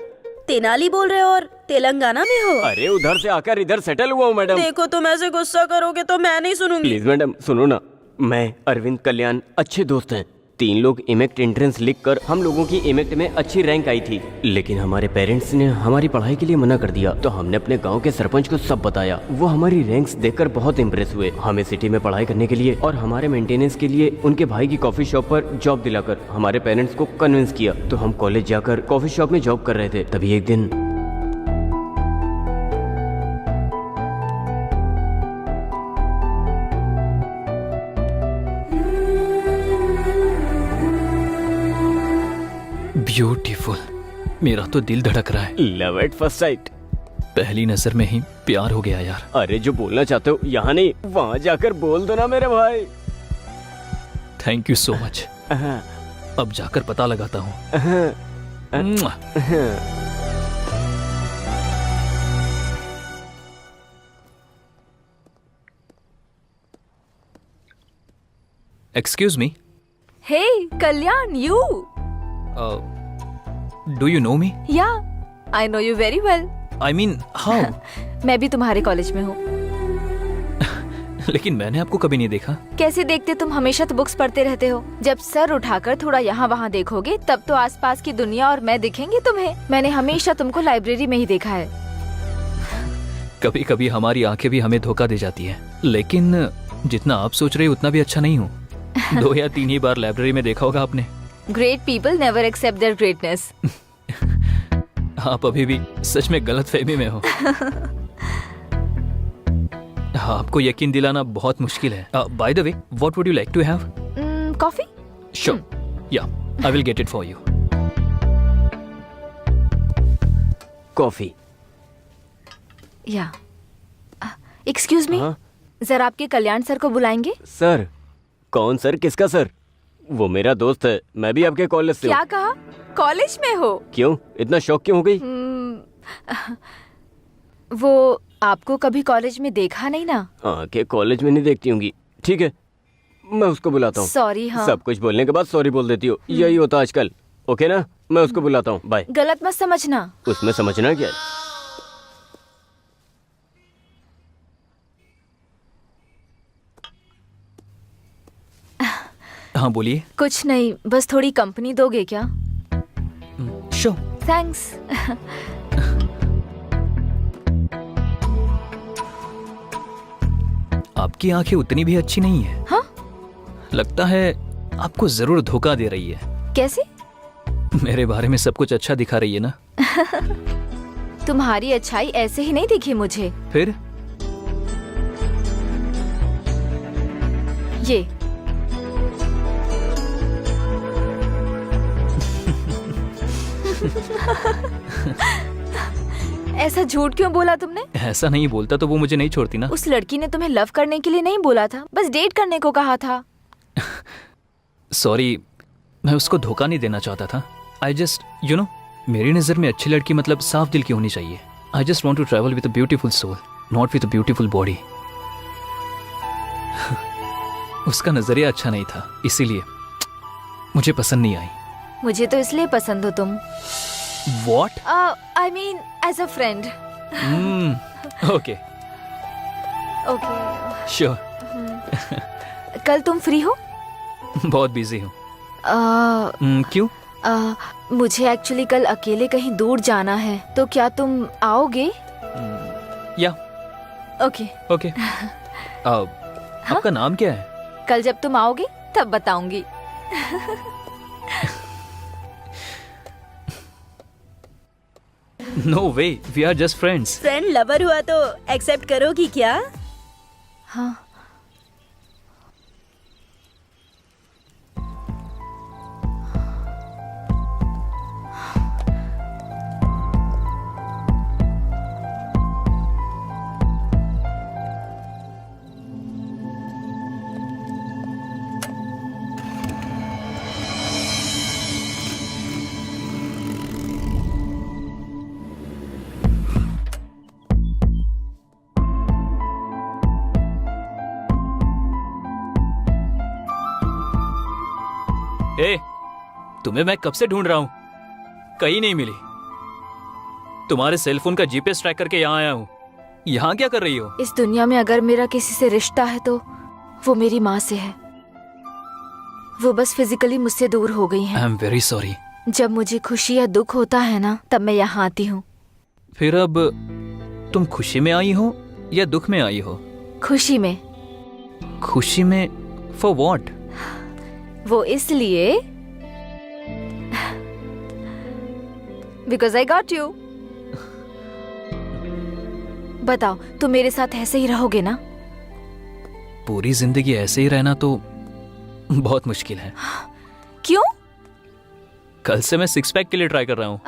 तेनाली बोल रहे हो और तेलंगाना में हो? अरे उधर से आकर इधर सेटल हुआ हूँ मैडम। देखो तुम ऐसे गुस्सा करोगे तो मैं नहीं सुनूंगी। प्लीज मैडम सुनो ना, मैं अरविंद कल्याण अच्छे दोस्त हैं। 3 लोग इमेक्ट एंट्रेंस लिख कर हम लोगों की इमेक्ट में अच्छी रैंक आई थी, लेकिन हमारे पेरेंट्स ने हमारी पढ़ाई के लिए मना कर दिया। तो हमने अपने गांव के सरपंच को सब बताया। वो हमारी रैंक्स देखकर बहुत इम्प्रेस हुए। हमें सिटी में पढ़ाई करने के लिए और हमारे मेंटेनेंस के लिए उनके भाई की कॉफी शॉप पर जॉब दिलाकर हमारे पेरेंट्स को कन्विंस किया। तो हम कॉलेज जाकर कॉफी शॉप में जॉब कर रहे थे, तभी एक दिन ब्यूटीफुल। मेरा तो दिल धड़क रहा है। Love at first sight. पहली नजर में ही प्यार हो गया यार। अरे जो बोलना चाहते हो यहाँ नहीं, वहाँ जाकर बोल दो ना मेरे भाई। Thank you so much. अब जाकर पता लगाता हूँ। Excuse me. Hey Kalyan, you? Do you know me? Yeah, I know you very well. I mean how? मैं भी तुम्हारे कॉलेज में हूँ। लेकिन मैंने आपको कभी नहीं देखा। कैसे देखते, तुम हमेशा तो बुक्स पढ़ते रहते हो। जब सर उठाकर थोड़ा यहाँ वहाँ देखोगे तब तो आसपास की दुनिया और मैं दिखेंगे तुम्हें। मैंने हमेशा तुमको लाइब्रेरी में ही देखा है। कभी कभी हमारी आंखें भी हमें धोखा दे जाती है, लेकिन जितना आप सोच रहे हो उतना भी अच्छा नहीं हूँ। 2 या 3 ही बार लाइब्रेरी में देखा होगा आपने। Great people never accept their greatness. आप अभी भी सच में गलत फहमी में हो। आपको यकीन दिलाना बहुत मुश्किल है। By the way, what would you like to have? Coffee? Sure, yeah I will get it for you. Coffee. Yeah, excuse me, जरा आपके कल्याण सर को बुलाएंगे? सर? कौन सर? किसका सर? वो मेरा दोस्त है, मैं भी आपके कॉलेज से हूँ। क्या कहा? कॉलेज में हो? क्यों इतना शौक क्यों हो गई? वो आपको कभी कॉलेज में देखा नहीं ना? आंखें कॉलेज में नहीं देखती होंगी। ठीक है, मैं उसको बुलाता हूँ। सॉरी। हाँ, सब कुछ बोलने के बाद सॉरी बोल देती हो, यही होता आजकल। ओके ना, मैं उसको बुलाता हूँ। बाय। गलत मत समझना। उसमें समझना क्या है? हाँ बोलिए। कुछ नहीं, बस थोड़ी कंपनी दोगे क्या? श्योर। थैंक्स। आपकी आंखें उतनी भी अच्छी नहीं है। हाँ? लगता है आपको जरूर धोखा दे रही है। कैसे? मेरे बारे में सब कुछ अच्छा दिखा रही है ना। तुम्हारी अच्छाई ऐसे ही नहीं दिखी मुझे। फिर? ये ऐसा झूठ क्यों बोला तुमने? ऐसा नहीं बोलता तो वो मुझे नहीं छोड़ती ना। उस लड़की ने तुम्हें लव करने के लिए नहीं बोला था, बस डेट करने को कहा था। सॉरी, मैं उसको धोखा नहीं देना चाहता था। आई जस्ट यू नो, मेरी नजर में अच्छी लड़की मतलब साफ दिल की होनी चाहिए। I just want to travel with a beautiful soul, not with a beautiful body. उसका नजरिया अच्छा नहीं था, इसीलिए मुझे पसंद नहीं आई। मुझे तो इसलिए पसंद हो तुम। What? I mean as a friend. Okay. Okay. Sure. कल तुम फ्री हो? बहुत बिजी हूँ। क्यों? मुझे एक्चुअली कल अकेले कहीं दूर जाना है, तो क्या तुम आओगे? या। ओके। ओके। आपका नाम क्या है? कल जब तुम आओगे तब बताऊंगी। No way, we are just friends. Friend lover हुआ तो एक्सेप्ट करोगी क्या? हाँ। ए, तुम्हें मैं कब से ढूंढ रहा हूं, कहीं नहीं मिली। तुम्हारे सेल फोन का जीपीएस ट्रैक करके यहाँ आया हूँ। यहाँ क्या कर रही हो? इस दुनिया में अगर मेरा किसी से रिश्ता है तो वो मेरी माँ से है। वो बस फिजिकली मुझसे दूर हो गई हैं। I am very sorry. जब मुझे खुशी या दुख होता है ना, तब मैं यहाँ आती हूँ। फिर अब तुम खुशी में आई हो या दुख में आई हो? खुशी में। खुशी में फॉर व्हाट? वो इसलिए बिकॉज आई गॉट यू। बताओ, तुम मेरे साथ ऐसे ही रहोगे ना? पूरी जिंदगी ऐसे ही रहना तो बहुत मुश्किल है। क्यों? कल से मैं सिक्स पैक के लिए ट्राई कर रहा हूँ।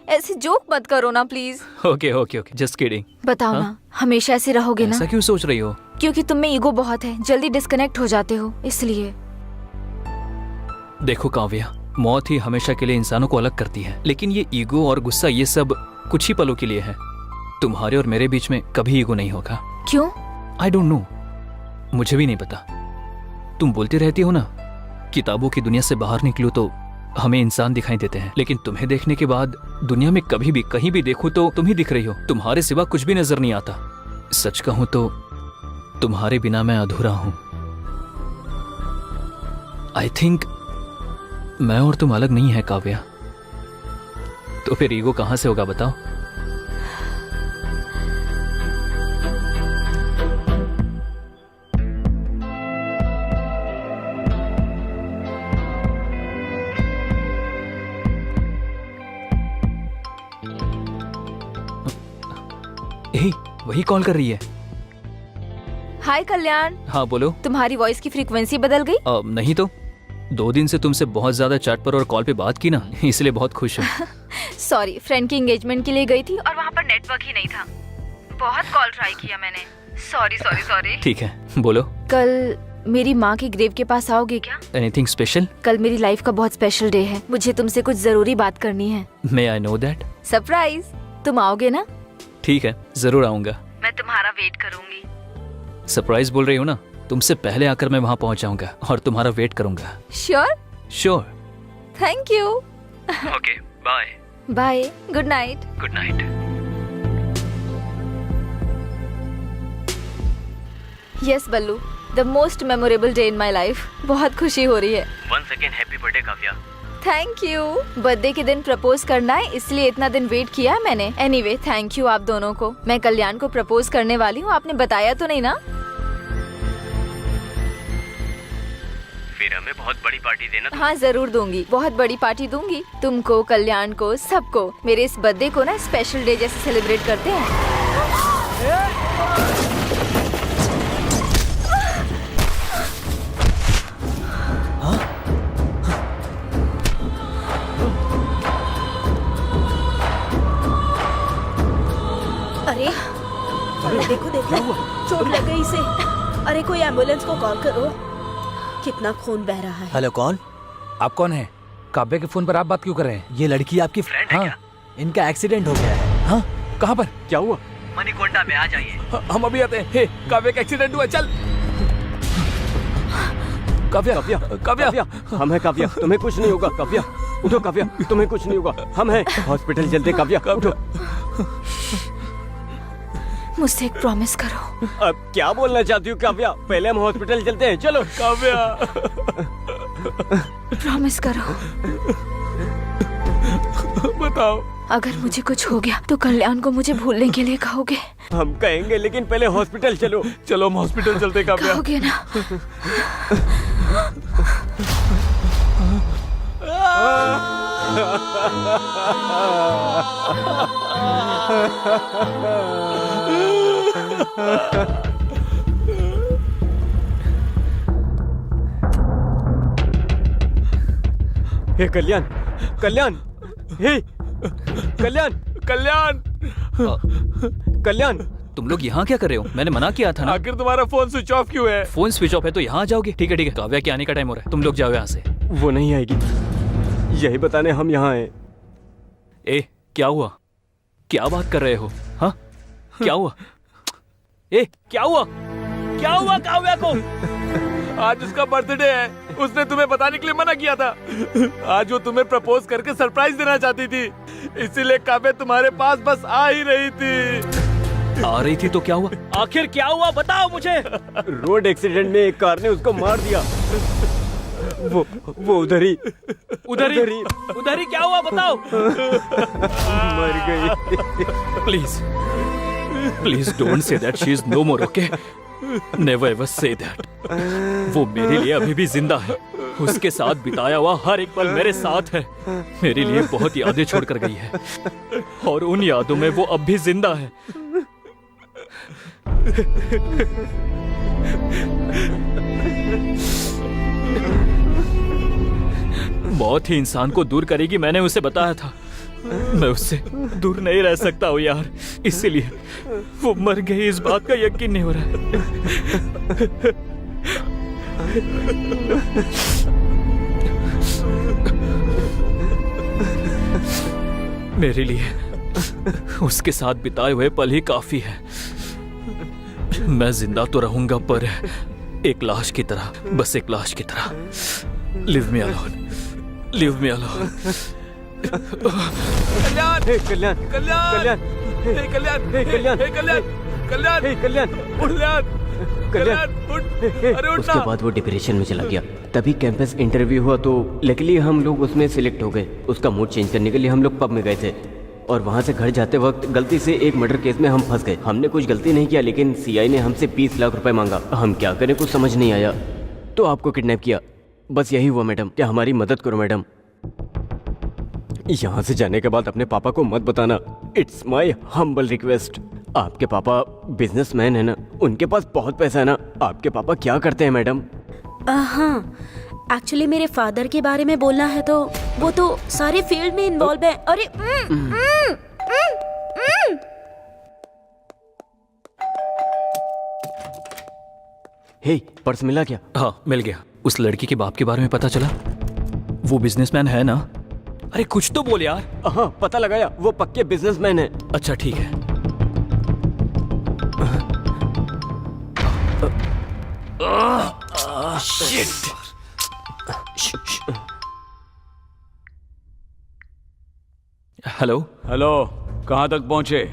ऐसे जोक मत करो ना please. Okay okay okay, just kidding. बताओ ना, हमेशा ऐसे रहोगे ना? ऐसा क्यों सोच रही हो? क्योंकि तुम में ईगो बहुत है, जल्दी डिस्कनेक्ट हो जाते हो, इसलिए। देखो काव्या, मौत ही हमेशा के लिए इंसानों को अलग करती है, लेकिन ये ईगो और गुस्सा ये सब कुछ ही पलों के लिए है। तुम्हारे और मेरे बीच में कभी ईगो नहीं होगा। क्यों? आई डोंट नो, मुझे भी नहीं पता। तुम बोलती रहती हो ना, किताबों की दुनिया से बाहर निकलो तो हमें इंसान दिखाई देते हैं, लेकिन तुम्हें देखने के बाद दुनिया में कभी भी कहीं भी देखो तो तुम ही दिख रही हो। तुम्हारे सिवा कुछ भी नजर नहीं आता। सच कहूं तो तुम्हारे बिना मैं अधूरा हूं। आई थिंक मैं और तुम अलग नहीं है काव्या। तो फिर ईगो कहां से होगा बताओ? वही कॉल कर रही है। हाय कल्याण। हाँ बोलो। तुम्हारी वॉइस की फ्रीक्वेंसी बदल गई? नहीं तो 2 दिन से तुमसे बहुत ज्यादा चैट पर और कॉल पे बात की ना, इसलिए बहुत खुश हूँ। सॉरी, फ्रेंड की एंगेजमेंट के लिए गई थी और वहाँ पर नेटवर्क ही नहीं था। बहुत कॉल ट्राई किया मैंने। Sorry sorry sorry. ठीक है, बोलो। कल मेरी माँ के ग्रेव के पास आओगे क्या? Anything special? कल मेरी लाइफ का बहुत स्पेशल डे है, मुझे तुमसे कुछ जरूरी बात करनी है। मे आई नो दैट? सरप्राइज। तुम आओगे ना? ठीक है, जरूर आऊंगा। मैं तुम्हारा वेट करूंगी। सरप्राइज बोल रही हो ना, तुमसे पहले आकर मैं वहाँ पहुँच जाऊंगा और तुम्हारा वेट करूंगा। Sure? Sure. Thank you. Okay, bye. Bye, good night. Good night. Yes Ballu, the most memorable day in my life. बहुत खुशी हो रही है। Once again happy birthday Kavya. Thank you. Birthday के दिन प्रपोज करना है, इसलिए इतना दिन वेट किया है मैंने। एनीवे, थैंक यू आप दोनों को। मैं कल्याण को प्रपोज करने वाली हूँ, आपने बताया तो नहीं ना? फिर हमें बहुत बड़ी पार्टी देना। हाँ जरूर दूंगी, बहुत बड़ी पार्टी दूंगी। तुमको, कल्याण को, सबको। मेरे इस बर्थडे को ना स्पेशल डे जैसे सेलिब्रेट करते हैं। अरे देखो देखो, चोट लग गई इसे। अरे कोई एम्बुलेंस को कॉल करो। कितना खून बह रहा है। हेलो, कौन? आप कौन है? काव्या के फोन पर आप बात क्यों कर रहे हैं? ये लड़की आपकी फ्रेंड है क्या? इनका एक्सीडेंट हो गया है। हाँ, कहाँ पर? क्या हुआ? मणिकोंडा में, आ जाइए। हम अभी आते हैं। हे, काव्या का एक्सीडेंट हुआ, चल। काव्या, काव्या, काव्या, काव्या, हम है काव्या, तुम्हें कुछ नहीं होगा। काव्या उठो, काव्या तुम्हें कुछ नहीं होगा, हम हैं। हॉस्पिटल चलते। काव्या उठो। मुझसे एक प्रॉमिस करो। अब क्या बोलना चाहती हूँ काव्या? पहले हम हॉस्पिटल चलते हैं, चलो। काव्या, प्रॉमिस करो। बताओ। अगर मुझे कुछ हो गया तो कल्याण को मुझे भूलने के लिए कहोगे? हम कहेंगे, लेकिन पहले हॉस्पिटल चलो। चलो हम हॉस्पिटल चलते काव्या। कहोगे ना? हे कल्याण, कल्याण, हे कल्याण, कल्याण, कल्याण, तुम लोग यहाँ क्या कर रहे हो? मैंने मना किया था ना। आखिर तुम्हारा फोन स्विच ऑफ क्यों है? फोन स्विच ऑफ है तो यहाँ आ जाओगे? ठीक है ठीक है, काव्या के आने का टाइम हो रहा है, तुम लोग जाओ यहाँ से। वो नहीं आएगी, यही बताने हम यहाँ आए। ए, क्या हुआ? क्या बात कर रहे हो? हाँ, क्या हुआ? ए, क्या हुआ? क्या हुआ काव्या को? आज उसका बर्थडे है, उसने तुम्हें बताने के लिए मना किया था। आज वो तुम्हें प्रपोज करके सरप्राइज देना चाहती थी, इसीलिए काबे तुम्हारे पास बस आ ही रही थी। आ रही थी तो क्या हुआ? आखिर क्या हुआ बताओ मुझे। रोड एक्सीडेंट में एक कार ने उसको मार दिया। वो उधर ही क्या हुआ बताओ। मर गई। Please don't say that she is no more, okay? Never ever say that. वो मेरे लिए अभी भी जिंदा है। उसके साथ बिताया हुआ हर एक पल मेरे साथ है। मेरे लिए बहुत यादें छोड़कर गई है और उन यादों में वो अब भी जिंदा है। मौत ही इंसान को दूर करेगी, मैंने उसे बताया था। मैं उससे दूर नहीं रह सकता हूँ यार, इसीलिए वो मर गई इस बात का यकीन नहीं हो रहा है। मेरे लिए उसके साथ बिताए हुए पल ही काफी है। मैं जिंदा तो रहूंगा पर एक लाश की तरह, बस एक लाश की तरह। Leave me alone, leave me alone. Kalyan, Kalyan, Kalyan, Kalyan, Kalyan, Kalyan, Kalyan, Kalyan, उसके बाद वो डिप्रेशन में चला गया। तभी कैंपस इंटरव्यू हुआ तो लकीली हम लोग उसमें सिलेक्ट हो गए। उसका मूड चेंज करने के लिए हम लोग पब में गए थे और वहाँ से घर जाते वक्त गलती से एक मर्डर केस में हम फंस गए। हमने कुछ गलती नहीं किया लेकिन सीआई ने हमसे 20 लाख रुपए मांगा। हम क्या करें कुछ समझ नहीं आया तो आपको किडनैप किया। बस यही हुआ मैडम, क्या हमारी मदद करो मैडम। यहाँ से जाने के बाद अपने पापा को मत बताना, इट्स माई हम्बल रिक्वेस्ट। आपके पापा बिजनेसमैन है ना, उनके पास बहुत पैसा है ना। आपके पापा क्या करते हैं मैडम? हाँ, एक्चुअली मेरे फादर के बारे में बोलना है तो वो तो सारे फील्ड में इन्वॉल्व है। अरे हे, पर्स मिला क्या? हाँ मिल गया। उस लड़की के बाप के बारे में पता चला? वो बिजनेसमैन है ना? अरे कुछ तो बोल यार। हाँ पता लगाया, वो पक्के बिजनेसमैन है। अच्छा ठीक है। शिट। हेलो हेलो, कहाँ तक पहुँचे?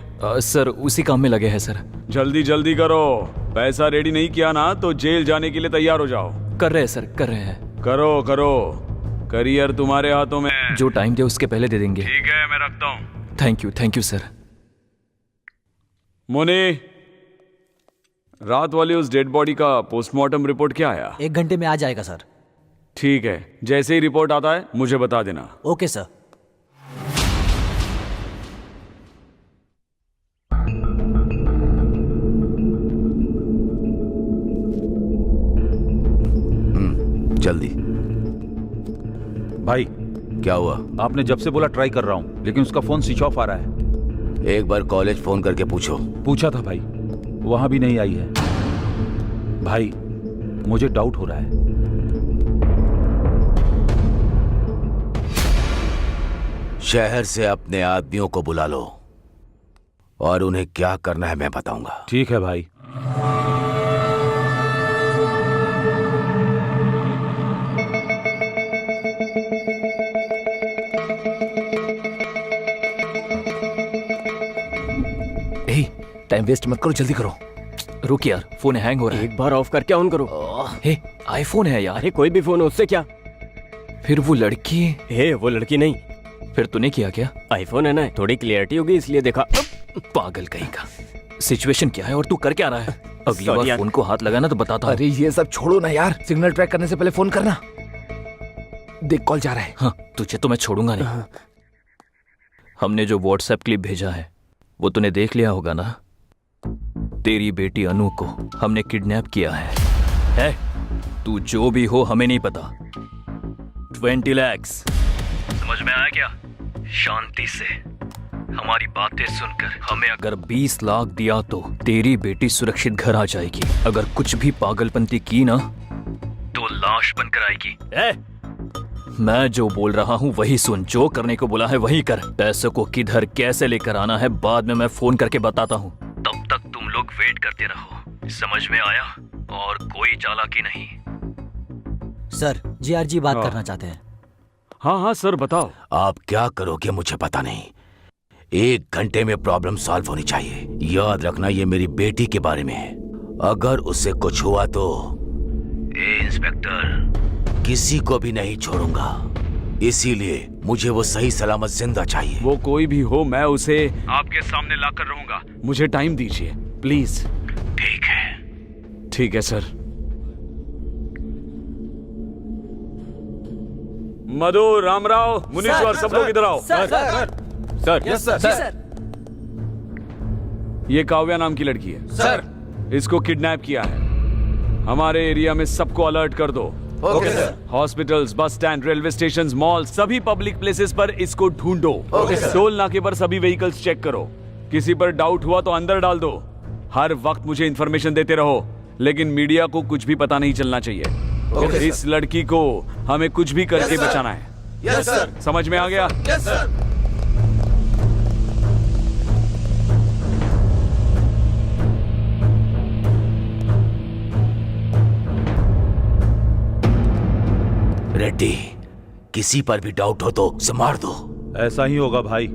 सर उसी काम में लगे हैं सर। जल्दी जल्दी करो, पैसा रेडी नहीं किया ना तो जेल जाने के लिए तैयार हो जाओ। कर रहे हैं सर, कर रहे हैं। करो करो, करियर तुम्हारे हाथों में। जो टाइम दे उसके पहले दे देंगे। ठीक है, मैं रखता हूँ। Thank you sir. मुनी, रात वाली उस डेड बॉडी का पोस्टमार्टम रिपोर्ट क्या आया? 1 घंटे में आ जाएगा सर। ठीक है, जैसे ही रिपोर्ट आता है मुझे बता देना। Okay sir. जल्दी। भाई क्या हुआ? आपने जब से बोला ट्राई कर रहा हूँ लेकिन उसका फोन स्विच ऑफ आ रहा है। एक बार कॉलेज फोन करके पूछो। पूछा था भाई, वहां भी नहीं आई है। भाई मुझे डाउट हो रहा है। शहर से अपने आदमियों को बुला लो और उन्हें क्या करना है मैं बताऊंगा। ठीक है भाई। टाइम वेस्ट मत करो, जल्दी करो। रुक यार, फोन हैंग हो रहा है। एक बार ऑफ करके ऑन करो। हे, आईफोन है यार। अरे कोई भी फोन हो, उससे क्या? फिर वो लड़की? हे, वो लड़की नहीं। फिर तूने किया क्या? आईफोन है ना, थोड़ी क्लियरिटी होगी इसलिए देखा। पागल कहीं का। सिचुएशन क्या है और तू कर क्या रहा है? अगली बार फोन को हाथ लगाना तो बताता हूँ। अरे ये सब छोड़ो ना यार, सिग्नल ट्रैक करने से पहले फोन करना। देख कॉल जा रहा है। हाँ, तुझे तो मैं छोड़ूंगा नहीं। हमने जो व्हाट्सएप क्लिप भेजा है वो तूने देख लिया होगा ना? तेरी बेटी अनु को हमने किडनैप किया है? तू जो भी हो हमें नहीं पता। 20 लाख। समझ में आया क्या? शांति से हमारी बातें सुनकर हमें अगर 20 लाख दिया तो तेरी बेटी सुरक्षित घर आ जाएगी। अगर कुछ भी पागलपंती की ना तो लाश बनकर आएगी। मैं जो बोल रहा हूँ वही सुन, जो करने को बोला है वही कर। पैसों को किधर कैसे लेकर आना है बाद में मैं फोन करके बताता हूँ। तब तक तुम लोग वेट करते रहो। समझ में आया? और कोई चालाकी नहीं। सर, जीआरजी बात करना चाहते हैं। हाँ हाँ सर, बताओ। आप क्या करोगे मुझे पता नहीं, 1 घंटे में प्रॉब्लम सॉल्व होनी चाहिए। याद रखना ये मेरी बेटी के बारे में है। अगर उससे कुछ हुआ तो इंस्पेक्टर किसी को भी नहीं छोड़ूंगा। इसीलिए मुझे वो सही सलामत जिंदा चाहिए। वो कोई भी हो, मैं उसे आपके सामने लाकर रहूंगा। मुझे टाइम दीजिए प्लीज। ठीक है। ठीक है सर। मधु, रामराव, मुनीश्वर, सब लोग इधर आओ। Sir yes sir. ये काव्या नाम की लड़की है सर। इसको किडनैप किया है। हमारे एरिया में सबको अलर्ट कर दो। Okay sir. Hospitals, bus stand, railway station, mall, सभी पब्लिक प्लेसेस पर इसको ढूंढो। Okay sir. टोल नाके पर सभी व्हीकल्स चेक करो। किसी पर डाउट हुआ तो अंदर डाल दो। हर वक्त मुझे इंफॉर्मेशन देते रहो, लेकिन मीडिया को कुछ भी पता नहीं चलना चाहिए। इस लड़की को हमें कुछ भी करके बचाना है। Yes sir. समझ में आ गया? Yes sir. रेड्डी, किसी पर भी डाउट हो तो उसे मार दो। ऐसा ही होगा भाई।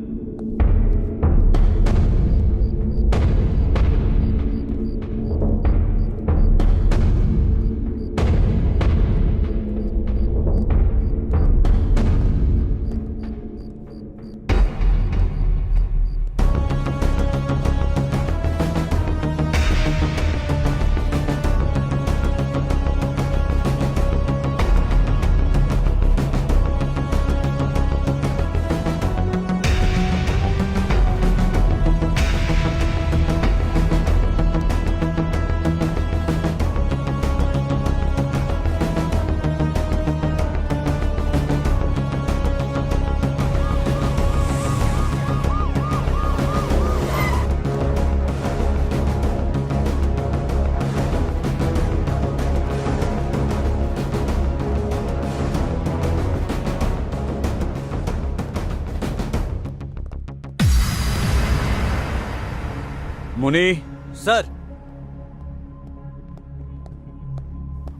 मुनी, सर।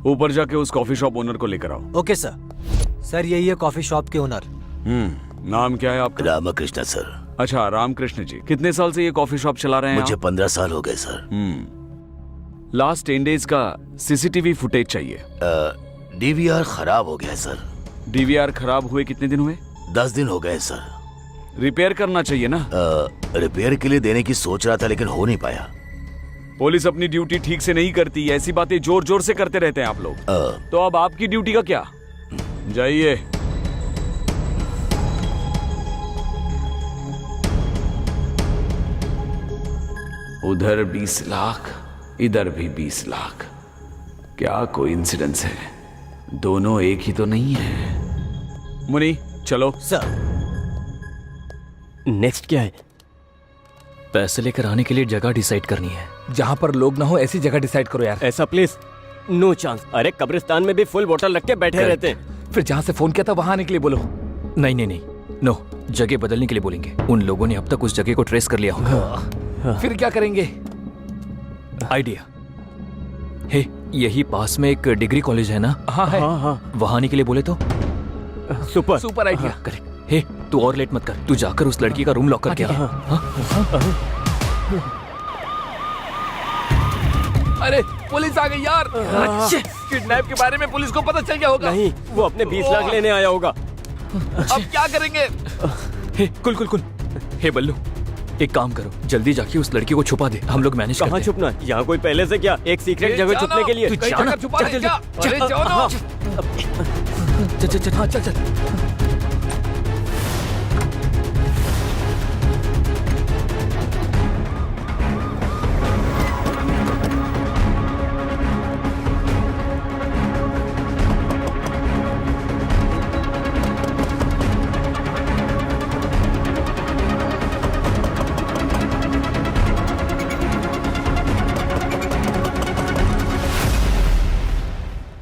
ऊपर जाके उस कॉफी शॉप ओनर को लेकर आओ। Okay sir. सर यही है कॉफी शॉप के ओनर। नाम क्या है आपका? रामकृष्ण सर। अच्छा, रामकृष्ण जी। कितने साल से ये कॉफी शॉप चला रहे हैं? मुझे 15 साल हो गए सर। लास्ट 10 डेज का सीसीटीवी फुटेज चाहिए। डीवीआर खराब हो गया सर। डीवीआर खराब हुए कितने दिन हुए? 10 दिन हो गए सर। रिपेयर करना चाहिए ना। रिपेयर के लिए देने की सोच रहा था, लेकिन हो नहीं पाया। पुलिस अपनी ड्यूटी ठीक से नहीं करती, ऐसी बातें जोर जोर से करते रहते हैं आप लोग। तो अब आपकी ड्यूटी का क्या? जाइए। उधर 20 लाख, इधर भी 20 लाख। क्या कोइंसिडेंस है? दोनों एक ही तो नहीं है। मुनी, चलो। सर। नेक्स्ट क्या है? पैसे लेकर आने के लिए जगह डिसाइड करनी है। जहाँ पर लोग ना हो ऐसी जगह डिसाइड करो यार। ऐसा प्लेस नो चांस। अरे कब्रिस्तान में भी फुल बोतल रख के बैठे रहते हैं। फिर जहाँ से फोन किया था वहाँ आने के लिए बोलो। नहीं नहीं नहीं, नो, जगह बदलने के लिए बोलेंगे। उन लोगों ने अब तक उस जगह को ट्रेस कर लिया होगा। फिर क्या करेंगे? आइडिया हे, यही पास में एक डिग्री कॉलेज है ना? हाँ है। वहां आने के लिए बोले तो? Super idea. करेक्ट। हे, तू और लेट मत कर, तू जाकर उस लड़की का रूम लॉक करके आ। अरे पुलिस आ गई यार। किडनैप के बारे में पुलिस को पता चल गया होगा। नहीं, वो अपने 20 लाख लेने आया होगा। अब क्या करेंगे? हे, कुल। हे बल्लू, एक काम करो, जल्दी जाके उस लड़की को छुपा दे। हम लोग मैनेज करते हैं। कहाँ छुपना है? यहाँ कोई पहले से क्या एक सीक्रेट जगह छुपने के लिए? तू जाना। चल।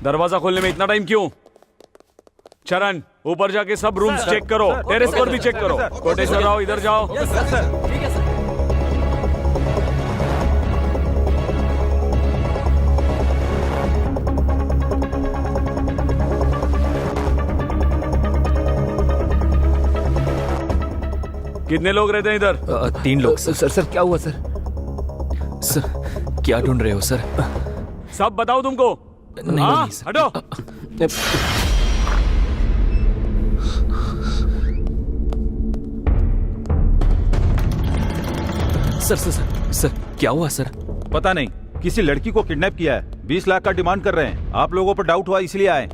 दरवाजा खोलने में इतना टाइम क्यों? चरण, ऊपर जाके सब रूम्स चेक करो, टेरेस पर भी चेक करो। कोटेश्वर राव, इधर जाओ। कितने लोग रहते हैं इधर? 3 लोग सर। सर क्या हुआ सर? सर क्या ढूंढ रहे हो सर? सब बताओ तुमको। नहीं, हाँ, नहीं, सर। हटो। सर सर सर सर क्या हुआ सर? पता नहीं, किसी लड़की को किडनैप किया है। 20 लाख का डिमांड कर रहे हैं। आप लोगों पर डाउट हुआ इसलिए आए।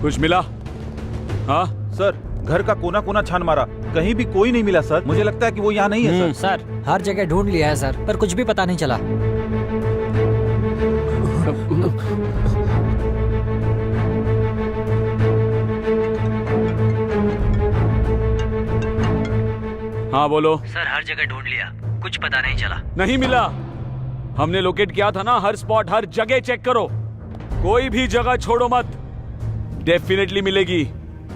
कुछ मिला? हाँ सर, घर का कोना कोना छान मारा, कहीं भी कोई नहीं मिला सर। मुझे लगता है कि वो यहाँ नहीं है सर। सर हर जगह ढूंढ लिया है सर, पर कुछ भी पता नहीं चला। हाँ बोलो। सर हर जगह ढूंढ लिया, कुछ पता नहीं चला। नहीं मिला। हमने लोकेट किया था ना, हर स्पॉट हर जगह चेक करो, कोई भी जगह छोड़ो मत। डेफिनेटली मिलेगी।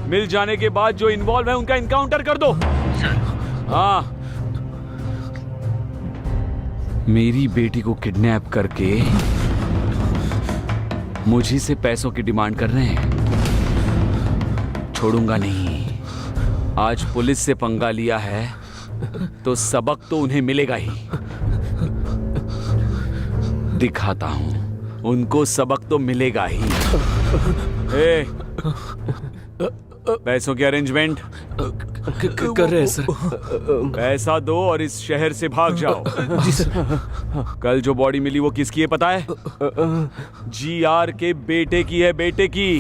मिल जाने के बाद जो इन्वॉल्व है उनका इनकाउंटर कर दो। सर हाँ, मेरी बेटी को किडनैप करके मुझे से पैसों की डिमांड कर रहे हैं। छोड़ूंगा नहीं। आज पुलिस से पंगा लिया है तो सबक तो उन्हें मिलेगा ही। दिखाता हूं उनको, सबक तो मिलेगा ही। ए, पैसों की अरेंजमेंट कर रहे हैं सर। पैसा दो और इस शहर से भाग जाओ। जी सर। कल जो बॉडी मिली वो किसकी है पता है? GR के बेटे की है, बेटे की।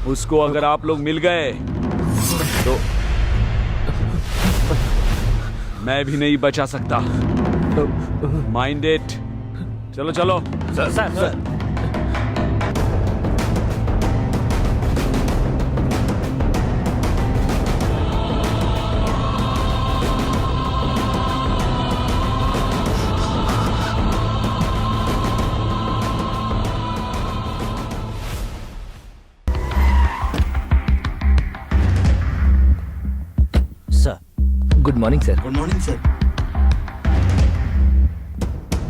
उसको अगर आप लोग मिल गए तो मैं भी नहीं बचा सकता। Mind it. चलो चलो। Sir good morning sir. Good morning sir.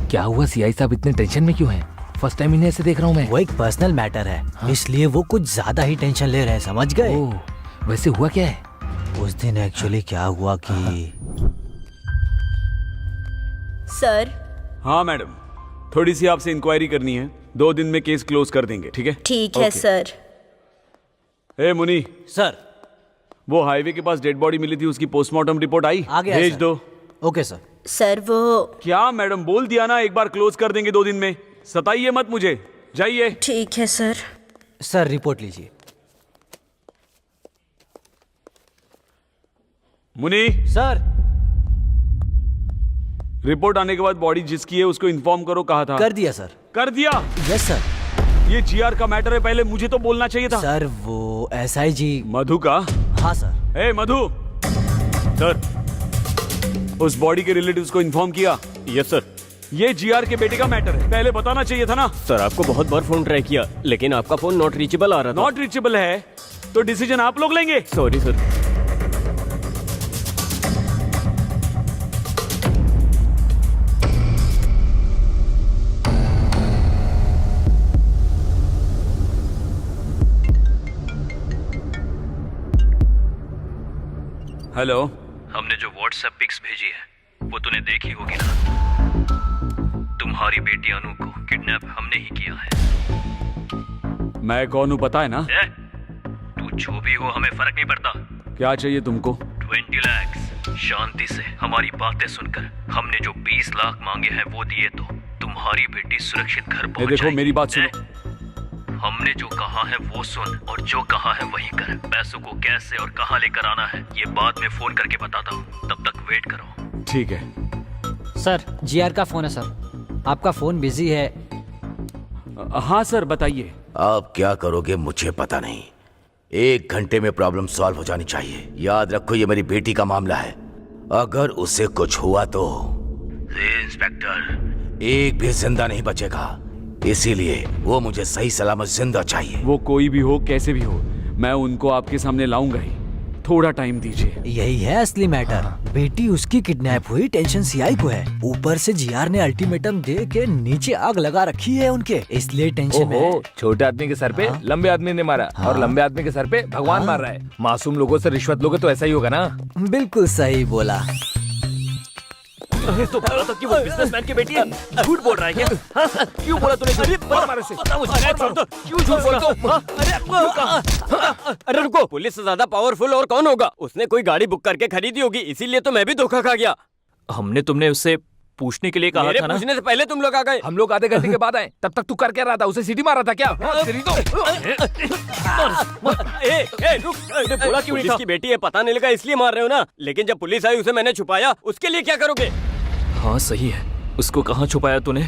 क्या हुआ सीआई साहब इतने टेंशन में क्यों हैं? फर्स्ट टाइम इन्हें ऐसे देख रहा हूँ मैं। वो एक पर्सनल मैटर है। हाँ? इसलिए वो कुछ ज्यादा ही टेंशन ले रहे हैं, समझ गए? वैसे हुआ क्या है? उस दिन एक्चुअली क्या हुआ कि सर। हाँ मैडम, थोड़ी सी आपसे इंक्वायरी करनी है। 2 दिन में केस क्लोज कर देंगे, ठीक है? ठीक है सर। ए मुनी। सर वो हाईवे के पास डेड बॉडी मिली थी, उसकी पोस्टमार्टम रिपोर्ट आई? आ गया भेज सर। दो। Okay sir. सर वो क्या मैडम, बोल दिया ना, एक बार क्लोज कर देंगे 2 दिन में। सताइए मत मुझे, जाइए। ठीक है सर। सर रिपोर्ट लीजिए। मुनी। सर रिपोर्ट आने के बाद बॉडी जिसकी है उसको इन्फॉर्म करो। कहा था? कर दिया सर। कर दिया? Yes sir. ये GR का मैटर है, पहले मुझे तो बोलना चाहिए था। सर वो SIG मधु का? हाँ सर। ए मधु। सर, उस बॉडी के रिलेटिव्स को इन्फॉर्म किया? Yes sir. ये GR के बेटे का मैटर है, पहले बताना चाहिए था ना। सर आपको बहुत बार फोन ट्राई किया, लेकिन आपका फोन नॉट रीचेबल आ रहा था। नॉट रीचेबल है तो डिसीजन आप लोग लेंगे। Sorry sir. हेलो। हमने जो व्हाट्सएप पिक्स भेजी है वो तूने देखी होगी ना? तुम्हारी बेटी अनु को किडनैप हमने ही किया है। मैं कौन हूँ पता है ना? तू जो भी हो हमें फर्क नहीं पड़ता। क्या चाहिए तुमको? 20 लाख। शांति से हमारी बातें सुनकर हमने जो 20 लाख मांगे हैं वो दिए तो तुम्हारी बेटी सुरक्षित घर पहुंच देखो जाएगी। मेरी बात सुनो। हमने जो कहा है वो सुन और जो कहा है वही कर। पैसों को कैसे और कहाँ लेकर आना है ये बाद में फोन करके बताता हूँ, तब तक वेट करो। ठीक है। सर GR का फोन है सर, आपका फोन बिजी है। हाँ सर बताइए। आप क्या करोगे मुझे पता नहीं। 1 घंटे में प्रॉब्लम सॉल्व हो जानी चाहिए। याद रखो ये मेरी बेटी का मामला है, अगर उसे कुछ हुआ तो इंस्पेक्टर एक भी जिंदा नहीं बचेगा। इसीलिए वो मुझे सही सलामत जिंदा चाहिए। वो कोई भी हो, कैसे भी हो, मैं उनको आपके सामने लाऊंगा ही। थोड़ा टाइम दीजिए। यही है असली मैटर। बेटी उसकी किडनैप हुई, टेंशन सीआई को है। ऊपर से जीआर ने अल्टीमेटम दे के नीचे आग लगा रखी है उनके, इसलिए टेंशन में है। छोटे आदमी के सर पे लंबे आदमी ने मारा और लंबे आदमी के सर पे भगवान मार रहा है। मासूम लोगों से रिश्वत लोगे तो ऐसा ही होगा ना। बिल्कुल सही बोला। तो बोला था कि वो बिजनेसमैन की बेटी है। झूठ बोल रहा है क्या? क्यों बोला तूने? अरे क्यों झूठ बोला? अरे रुको, पुलिस से ज्यादा पावरफुल और कौन होगा? उसने कोई गाड़ी बुक करके खरीदी होगी, इसीलिए तो मैं भी धोखा खा गया। हमने तुमने उससे पूछने के लिए कहा था ना? पूछने से पहले तुम लोग आ गए। हम लोग आधे घंटे के बाद आए, तब तक तू कर क्या रहा था? उसे सीटी मारा था क्या? बोला क्यों नहीं था? की बेटी है, पता नहीं लगा इसलिए मार रहे हो ना। लेकिन जब पुलिस आई उसे मैंने छुपाया, उसके लिए क्या करोगे? हाँ सही है, उसको कहाँ छुपाया तूने?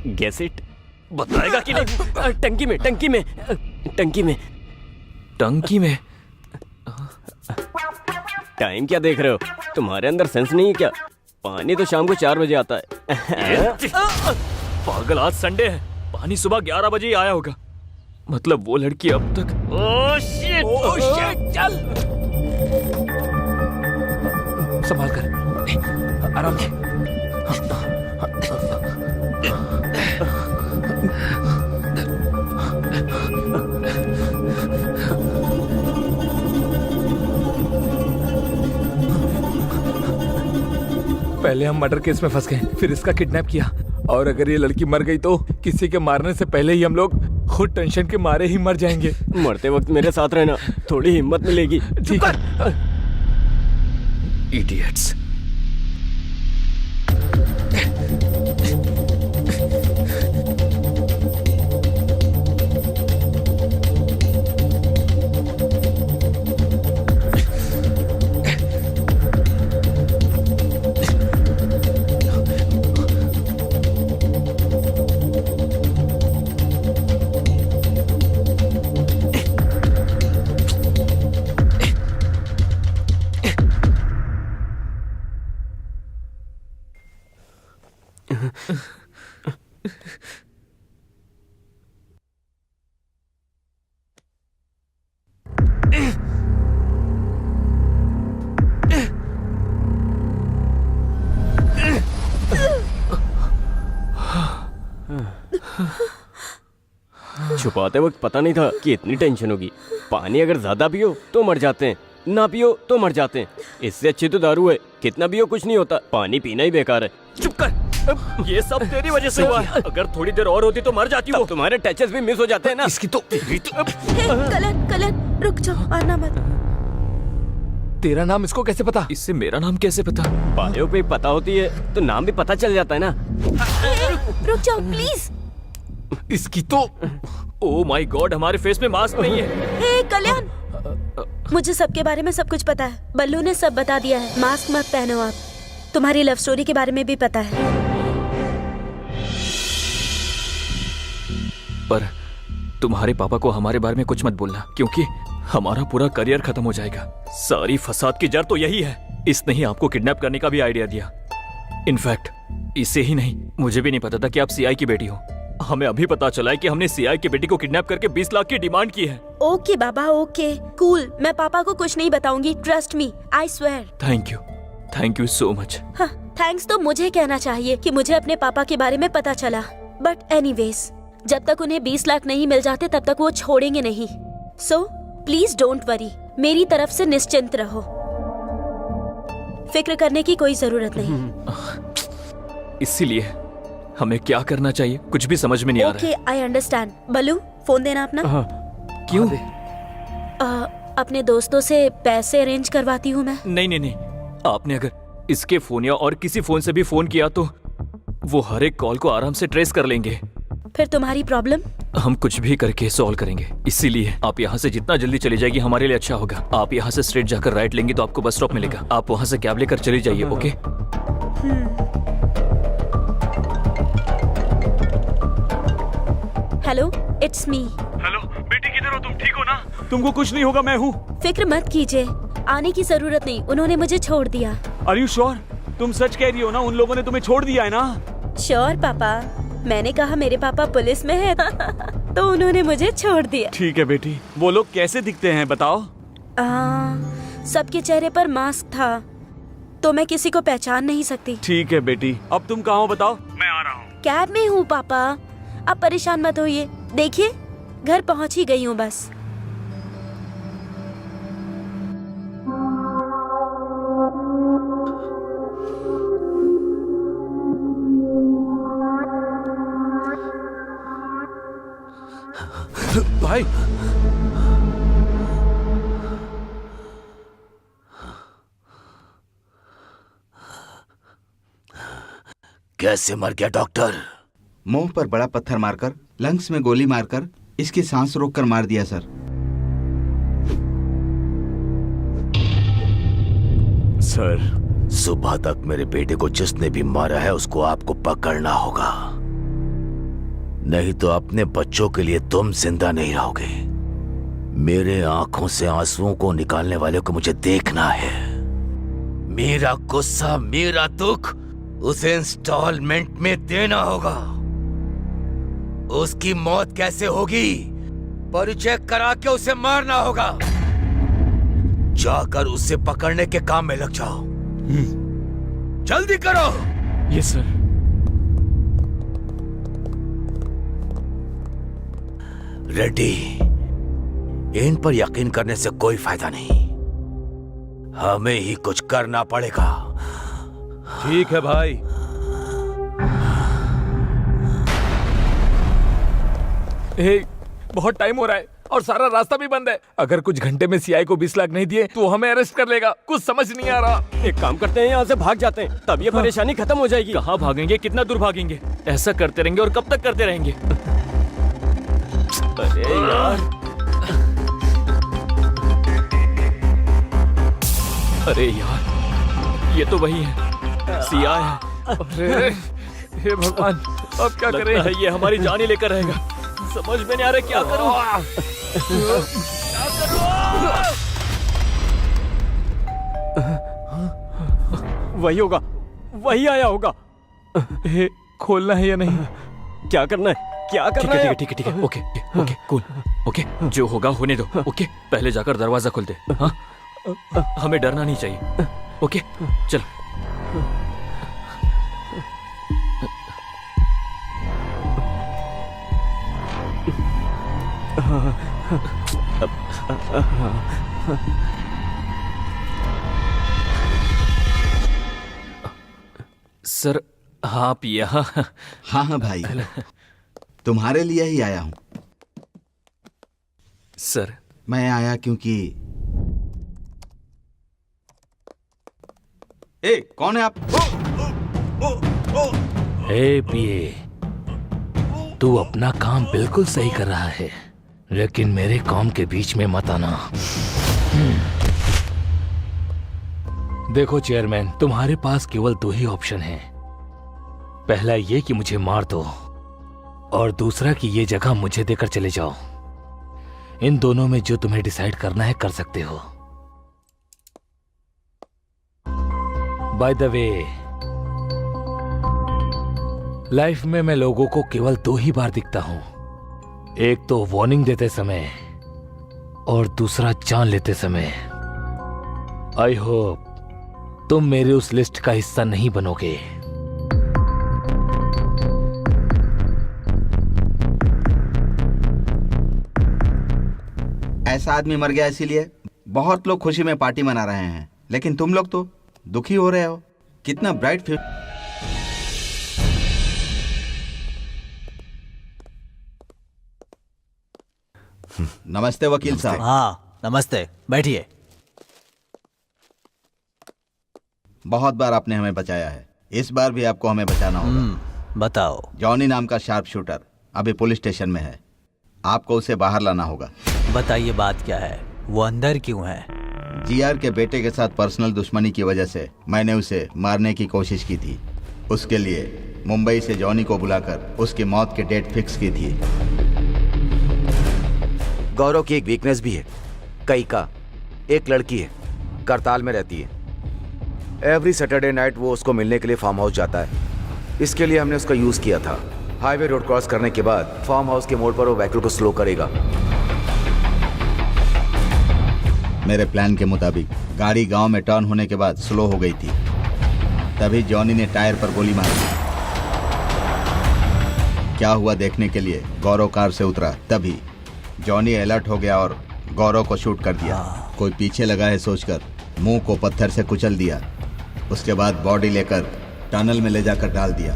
Guess it. बताएगा कि नहीं? टंकी में, टंकी में, टंकी में। टंकी में? टाइम क्या देख रहे हो? तुम्हारे अंदर सेंस नहीं है क्या? पानी तो शाम को 4 बजे आता है। पागल, आज संडे है, पानी सुबह 11 बजे ही आया होगा। मतलब वो लड़की अब तक। ओह शिट, चल संभाल कर, आराम से। पहले हम मर्डर केस में फंस गए, फिर इसका किडनैप किया, और अगर ये लड़की मर गई तो किसी के मारने से पहले ही हम लोग खुद टेंशन के मारे ही मर जाएंगे। मरते वक्त मेरे साथ रहना, थोड़ी हिम्मत मिलेगी। ठीक है। इडियट्स। छुपाते वक्त पता नहीं था कि इतनी टेंशन होगी। पानी अगर ज्यादा पियो तो मर जाते हैं, ना पियो तो मर जाते हैं। इससे अच्छी तो दारू है, कितना पियो कुछ नहीं होता। पानी पीना ही बेकार है। चुप कर, ये सब तेरी वजह से हुआ है। अगर थोड़ी देर और होती तो मर जाती वो। तुम्हारे टचेस भी मिस हो जाते हैं ना। इसकी तो कलन, कलन रुक जाओ, आना मत। तेरा नाम इसको कैसे पता? इससे मेरा नाम कैसे पता? बायो पे पता होती है तो नाम भी पता चल जाता है ना। रुक जाओ प्लीज। इसकी तो ओह माय गॉड, हमारे फेस में मास्क नहीं है। हे कल्याण, मुझे सबके बारे में सब कुछ पता है। बल्लू ने सब बता दिया है। मास्क मत पहनो आप। तुम्हारी लव स्टोरी के बारे में भी पता है। पर तुम्हारे पापा को हमारे बारे में कुछ मत बोलना, क्योंकि हमारा पूरा करियर खत्म हो जाएगा। सारी फसाद की जड़ तो यही है। इसने ही आपको किडनैप करने का भी आइडिया दिया। इनफैक्ट इसे ही नहीं, मुझे भी नहीं पता था कि आप सीआई की बेटी हो। हमें अभी पता चला है कि हमने सीआई की बेटी को किडनैप करके 20 लाख की डिमांड की है। ओके बाबा, ओके कूल। मैं पापा को कुछ नहीं बताऊंगी, trust me, I swear. Thank you so much. हाँ, थैंक्स तो मुझे कहना चाहिए कि मुझे अपने पापा के बारे में पता चला। बट एनीवेज, जब तक उन्हें 20 लाख नहीं मिल जाते तब तक वो छोड़ेंगे नहीं। सो प्लीज डोंट वरी, मेरी तरफ से निश्चिंत रहो। फिक्र करने की कोई जरूरत नहीं। इसीलिए हमें क्या करना चाहिए कुछ भी समझ में नहीं आ रहा है। Okay, I understand. Ballu, phone देना अपना। क्यों? अपने दोस्तों से पैसे अरेंज करवाती हूँ मैं। नहीं, आपने अगर इसके फोन या और किसी फोन से भी फोन किया तो वो हर एक कॉल को आराम से ट्रेस कर लेंगे। फिर तुम्हारी प्रॉब्लम हम कुछ भी करके सॉल्व करेंगे। इसीलिए आप यहाँ से जितना जल्दी चली जाएगी हमारे लिए अच्छा होगा। आप यहाँ से स्ट्रेट जाकर राइट लेंगे तो आपको बस स्टॉप मिलेगा। आप वहाँ से कैब लेकर चली जाइए। Okay? Hello, it's me. Hello बेटी, किधर हो तुम? ठीक हो ना? तुमको कुछ नहीं होगा, मैं हूँ। फिक्र मत कीजिए, आने की जरूरत नहीं। उन्होंने मुझे छोड़ दिया। Are you sure? तुम सच कह रही हो ना? उन लोगों ने तुम्हें छोड़ दिया है ना? श्योर पापा, मैंने कहा मेरे पापा पुलिस में है तो उन्होंने मुझे छोड़ दिया। ठीक है बेटी। वो लोग कैसे दिखते हैं बताओ? सबके चेहरे पर मास्क था तो मैं किसी को पहचान नहीं सकती। ठीक है बेटी, अब तुम कहाँ हो बताओ? कैब में हूँ पापा, आप परेशान मत होइए। देखिए घर पहुँच ही गई हूँ बस। भाई कैसे मर गया डॉक्टर? मुंह पर बड़ा पत्थर मारकर, लंग्स में गोली मारकर इसकी सांस रोककर मार दिया सर। सर, सुबह तक मेरे बेटे को जिसने भी मारा है उसको आपको पकड़ना होगा, नहीं तो अपने बच्चों के लिए तुम जिंदा नहीं रहोगे। मेरे आंखों से आंसुओं को निकालने वाले को मुझे देखना है। मेरा गुस्सा, मेरा दुख उसे इंस्टॉलमेंट में देना होगा। उसकी मौत कैसे होगी, परिचय करा के उसे मारना होगा। जाकर उसे पकड़ने के काम में लग जाओ। जल्दी करो। Yes sir. रेड्डी, इन पर यकीन करने से कोई फायदा नहीं, हमें ही कुछ करना पड़ेगा। ठीक है भाई। बहुत टाइम हो रहा है और सारा रास्ता भी बंद है। अगर कुछ घंटे में सीआई को 20 लाख नहीं दिए तो वो हमें अरेस्ट कर लेगा। कुछ समझ नहीं आ रहा। एक काम करते हैं, यहाँ से भाग जाते हैं, तब ये परेशानी खत्म हो जाएगी। कहाँ भागेंगे, कितना दूर भागेंगे? ऐसा करते रहेंगे और कब तक करते रहेंगे? अरे यार, अरे यार, ये तो वही है, सीआई है। अरे हे भगवान, अब क्या करें? लगता है ये हमारी जान ही लेकर रहेगा। समझ में नहीं आ रहा क्या करूं। वही होगा, वही आया होगा। हे, खोलना है या नहीं? क्या करना है, क्या करना है? ठीक है, ओके ओके कूल, ओके जो होगा होने दो। ओके, पहले जाकर दरवाजा खोल दे। हाँ, हमें डरना नहीं चाहिए। ओके चल। सर आप यहाँ? हाँ भाई, तुम्हारे लिए ही आया हूँ। सर मैं आया क्योंकि ए, कौन है आप? हे पीए, तू अपना काम बिल्कुल सही कर रहा है, लेकिन मेरे काम के बीच में मत आना। देखो चेयरमैन, तुम्हारे पास केवल 2 ही ऑप्शन हैं। पहला ये कि मुझे मार दो, और दूसरा कि ये जगह मुझे देकर चले जाओ। इन दोनों में जो तुम्हें डिसाइड करना है कर सकते हो। बाय द वे, लाइफ में मैं लोगों को केवल 2 ही बार दिखता हूं, एक तो वार्निंग देते समय और दूसरा जान लेते समय। आई होप तुम मेरे उस लिस्ट का हिस्सा नहीं बनोगे। ऐसा आदमी मर गया इसीलिए बहुत लोग खुशी में पार्टी मना रहे हैं, लेकिन तुम लोग तो दुखी हो रहे हो। कितना ब्राइट फ्यूचर। नमस्ते वकील साहब। हाँ नमस्ते, बैठिए। बहुत बार आपने हमें बचाया है, इस बार भी आपको हमें बचाना होगा। बताओ। जॉनी नाम का शार्प शूटर अभी पुलिस स्टेशन में है, आपको उसे बाहर लाना होगा। बताइए बात क्या है, वो अंदर क्यों है? जीआर के बेटे के साथ पर्सनल दुश्मनी की वजह से मैंने उसे मारने की कोशिश की थी। उसके लिए मुंबई से जॉनी को बुलाकर उसकी मौत की डेट फिक्स की थी। गौरव की एक वीकनेस भी है, कई का एक लड़की है, करताल में रहती है। एवरी सैटरडे नाइट वो उसको मिलने के लिए फार्म हाउस जाता है। इसके लिए हमने उसका यूज किया था। हाईवे रोड क्रॉस करने के बाद फार्म हाउस के मोड़ पर वो व्हीकल को स्लो करेगा। मेरे प्लान के मुताबिक गाड़ी गांव में टर्न होने के बाद स्लो हो गई थी। तभी जॉनी ने टायर पर गोली मारी। क्या हुआ देखने के लिए गौरव कार से उतरा। तभी जॉनी अलर्ट हो गया और गौरव को शूट कर दिया। कोई पीछे लगा है सोचकर मुंह को पत्थर से कुचल दिया। उसके बाद बॉडी लेकर टनल में ले जाकर डाल दिया।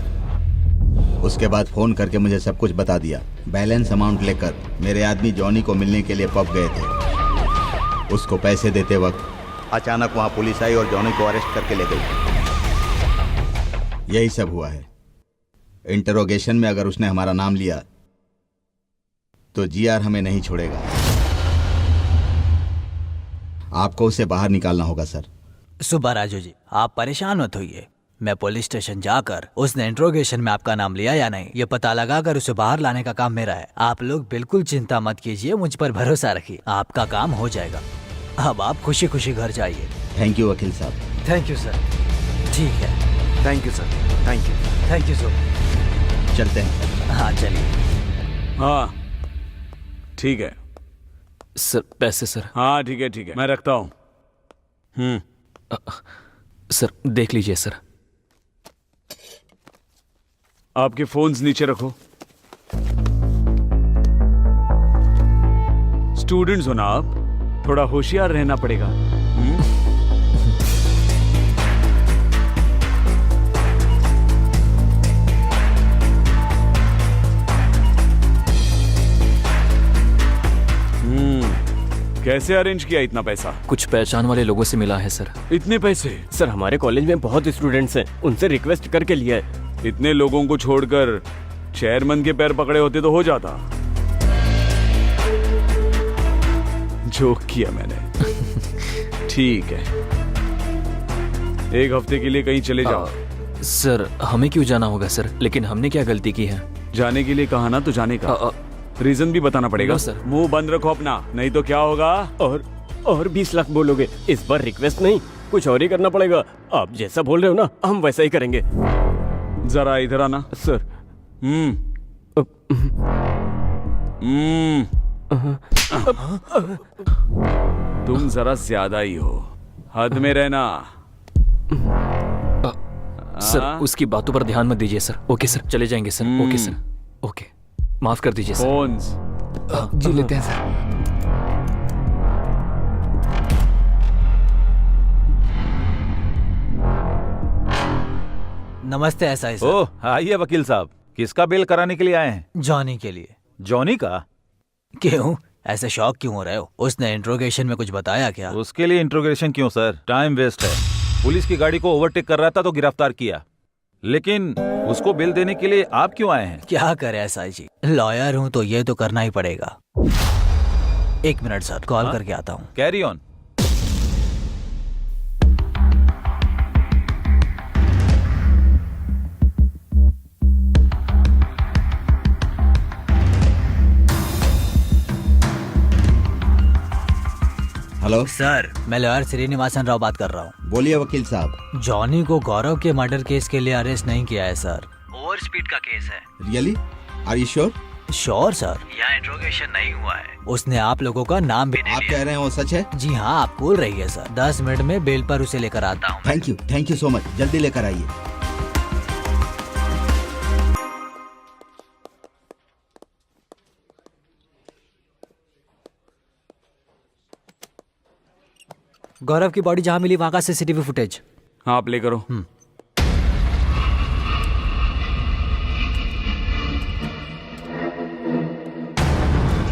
उसके बाद फोन करके मुझे सब कुछ बता दिया। बैलेंस अमाउंट लेकर मेरे आदमी जॉनी को मिलने के लिए पब गए थे। उसको पैसे देते वक्त अचानक वहां पुलिस आई और जॉनी को अरेस्ट करके ले गई। यही सब हुआ है। इंटरोगेशन में अगर उसने हमारा नाम लिया तो जीआर हमें नहीं छोड़ेगा। आपको उसे बाहर निकालना होगा सर। सुबह राजू जी, आप परेशान मत होइए। मैं पुलिस स्टेशन जाकर उसने इंट्रोगेशन में आपका नाम लिया या नहीं ये पता लगाकर उसे बाहर लाने का काम मेरा है। आप लोग बिल्कुल चिंता मत कीजिए, मुझ पर भरोसा रखिए, आपका काम हो जाएगा। अब आप खुशी खुशी घर जाइए। थैंक यू वकील साहब। Thank you sir. ठीक है, thank you sir. Thank you. Thank you sir. चलते हैं। हाँ चलिए। हाँ ठीक है सर पैसे सर। हाँ ठीक है मैं रखता हूँ। सर देख लीजिए सर। आपके फोन्स नीचे रखो। स्टूडेंट्स हो ना आप, थोड़ा होशियार रहना पड़ेगा। कैसे अरेंज किया इतना पैसा? कुछ पहचान वाले लोगों से मिला है सर। इतने पैसे? सर हमारे कॉलेज में बहुत स्टूडेंट्स हैं, उनसे रिक्वेस्ट करके लिया है। इतने लोगों को छोड़कर चेयरमैन के पैर पकड़े होते तो हो जाता। जोक किया मैंने। ठीक है, एक हफ्ते के लिए कहीं चले जाओ। सर हमें क्यों जाना होगा सर? लेकिन हमने क्या गलती की है? जाने के लिए कहा ना तो जाने का रीजन भी बताना पड़ेगा। सर मुंह बंद रखो अपना, नहीं तो क्या होगा? और 20 लाख बोलोगे? इस बार रिक्वेस्ट नहीं, कुछ और ही करना पड़ेगा। आप जैसा बोल रहे हो ना, हम वैसा ही करेंगे। जरा इधर आना सर। तुम जरा ज्यादा ही हो, हद में रहना। सर उसकी बातों पर ध्यान मत दीजिए सर। ओके सर, चले जाएंगे सर। ओके सर, ओके, माफ कर दीजिए सर। फोन्स जी लेते हैं सर। नमस्ते एसआई सर। ओह आइए वकील साहब, किसका बेल कराने के लिए आए हैं? जॉनी के लिए। जॉनी का? क्यों ऐसे शॉक क्यों हो रहे हो? उसने इंट्रोगेशन में कुछ बताया क्या? उसके लिए इंट्रोगेशन क्यों सर? टाइम वेस्ट है। पुलिस की गाड़ी को ओवरटेक कर रहा था तो गिरफ्तार किया, लेकिन उसको बेल देने के लिए आप क्यों आए हैं? क्या करे एसआई जी, लॉयर हूँ तो ये तो करना ही पड़ेगा। एक मिनट सर, कॉल करके आता हूँ। Carry on. हेलो सर, मैं लॉयर श्रीनिवासन राव बात कर रहा हूँ। बोलिए वकील साहब। जॉनी को गौरव के मर्डर केस के लिए अरेस्ट नहीं किया है सर। ओवर स्पीड का केस है। Really? Are you sure? Sure sir, यहाँ इंट्रोगेशन नहीं हुआ है। उसने आप लोगों का नाम भी नहीं आप कह रहे हैं वो सच है? जी हाँ, आप बोल रही है सर। 10 मिनट में बेल पर उसे लेकर आता हूँ। Thank you so much. जल्दी लेकर आइए। गौरव की बॉडी जहाँ मिली वहाँ का सीसीटीवी फुटेज। हाँ आप ले करो।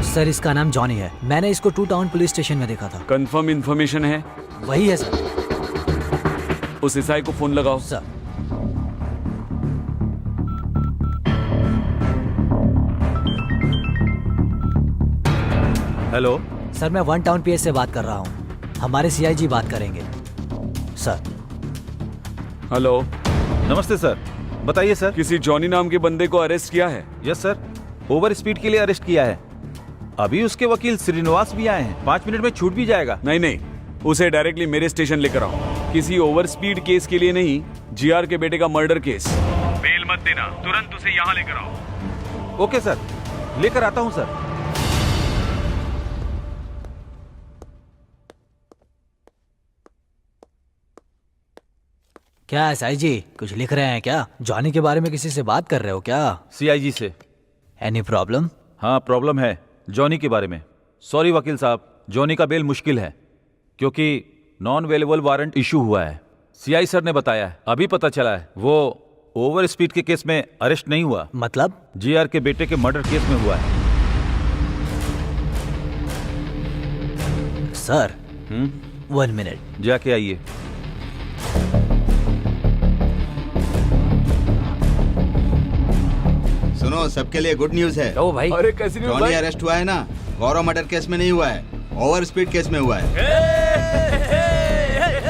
सर इसका नाम जॉनी है। मैंने इसको 2 टाउन पुलिस स्टेशन में देखा था। कंफर्म इन्फॉर्मेशन है? वही है सर। उस एसआई को फोन लगाओ। सर हेलो सर, मैं 1 टाउन पीएस से बात कर रहा हूँ। हमारे सीआईजी बात करेंगे सर। हेलो नमस्ते सर, बताइए सर। किसी जॉनी नाम के बंदे को अरेस्ट किया है? यस सर, ओवर स्पीड के लिए अरेस्ट किया है। अभी उसके वकील श्रीनिवास भी आए हैं, 5 मिनट में छूट भी जाएगा। नहीं, उसे डायरेक्टली मेरे स्टेशन लेकर आओ। किसी ओवर स्पीड केस के लिए नहीं, जीआर के बेटे का मर्डर केस। बेल मत देना, तुरंत उसे यहाँ लेकर आओ। ओके सर, लेकर आता हूँ सर। क्या एसआई जी कुछ लिख रहे हैं क्या? जॉनी के बारे में किसी से बात कर रहे हो क्या? सीआईजी से। Any problem? हाँ प्रॉब्लम है जॉनी के बारे में। सॉरी वकील साहब, जॉनी का बेल मुश्किल है क्योंकि नॉन वेलेबल वारंट इशू हुआ है। सीआई सर ने बताया है, अभी पता चला है वो ओवर स्पीड के केस में अरेस्ट नहीं हुआ। मतलब? जीआर के बेटे के मर्डर केस में हुआ है। Sir 1 minute. जाके आइए। सुनो, सबके लिए गुड न्यूज है। ओ भाई, अरे कैसी न्यूज़ जॉनी भाई? अरेस्ट हुआ है ना, गौरव मर्डर केस में नहीं हुआ है, ओवर स्पीड केस में हुआ है।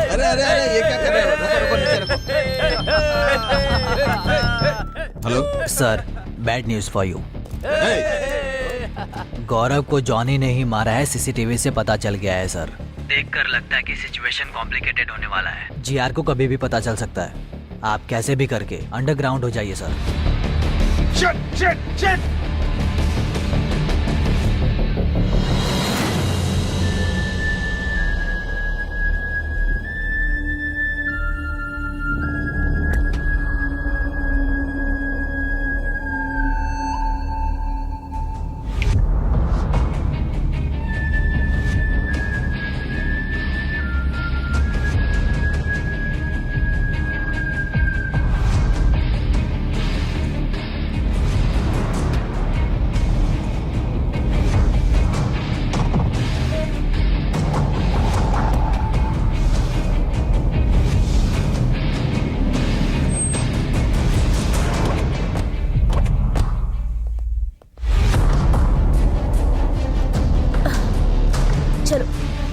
अरे अरे अरे ये क्या कर रहे हो? रुको रुको, नीचे रखो। Hello sir, bad news for you. Gaurav को जॉनी ने ही मारा है, सीसीटीवी से पता चल गया है सर। देखकर लगता है कि सिचुएशन कॉम्प्लिकेटेड होने वाला है। जीआर को कभी भी पता चल सकता है। आप कैसे भी करके अंडरग्राउंड हो जाइए सर।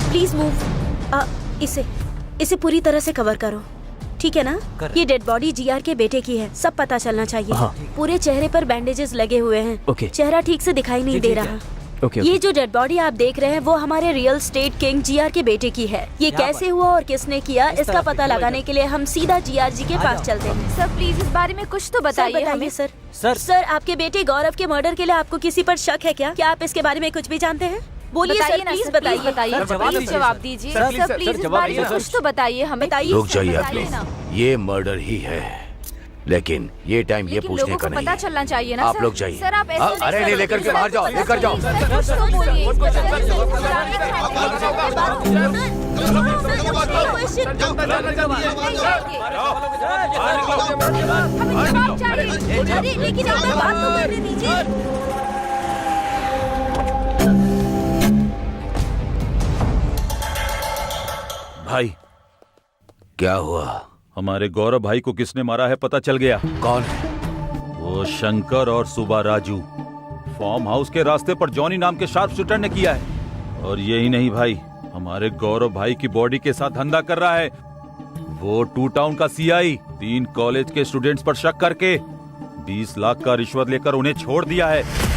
Please move. इसे पूरी तरह से कवर करो, ठीक है ना? ये डेड बॉडी जीआर के बेटे की है, सब पता चलना चाहिए। हाँ। पूरे चेहरे पर बैंडेजेस लगे हुए हैं। ओके। चेहरा ठीक से दिखाई नहीं दे रहा। ओके, ये जो डेड बॉडी आप देख रहे हैं वो हमारे रियल स्टेट किंग जीआर के बेटे की है। ये कैसे हुआ और किसने किया, इसका पता लगाने के लिए हम सीधा जीआर जी के पास चलते हैं। सर प्लीज इस बारे में कुछ तो बताइए हमें। सर सर आपके बेटे गौरव के मर्डर के लिए आपको किसी पर शक है क्या? क्या आप इसके बारे में कुछ भी जानते हैं? बोलिए सर, प्लीज बताइए। प्लीज जवाब दीजिए सर, प्लीज इस बारे में कुछ तो बताइए हमें। रुक जाइए आप लोग, ये मर्डर ही है, लेकिन ये टाइम ये पूछने लोगों का को नहीं पता है। चलना चाहिए ना आप सर। लोग जाइए। सर आप ऐसे अरे नहीं, लेकर के बाहर जाओ, लेकर जाओ। कुछ तो बोलिए इस वजह से अरे लेकिन आप बात तो करने दीजिए। भाई क्या हुआ? हमारे गौरव भाई को किसने मारा है पता चल गया। कौन है? वो शंकर और सुबा राजू। फार्म हाउस के रास्ते पर जॉनी नाम के शार्प शूटर ने किया है। और यही नहीं भाई, हमारे गौरव भाई की बॉडी के साथ धंधा कर रहा है वो 2 टाउन का सीआई। 3 कॉलेज के स्टूडेंट्स पर शक करके 20 लाख का रिश्वत लेकर उन्हें छोड़ दिया है।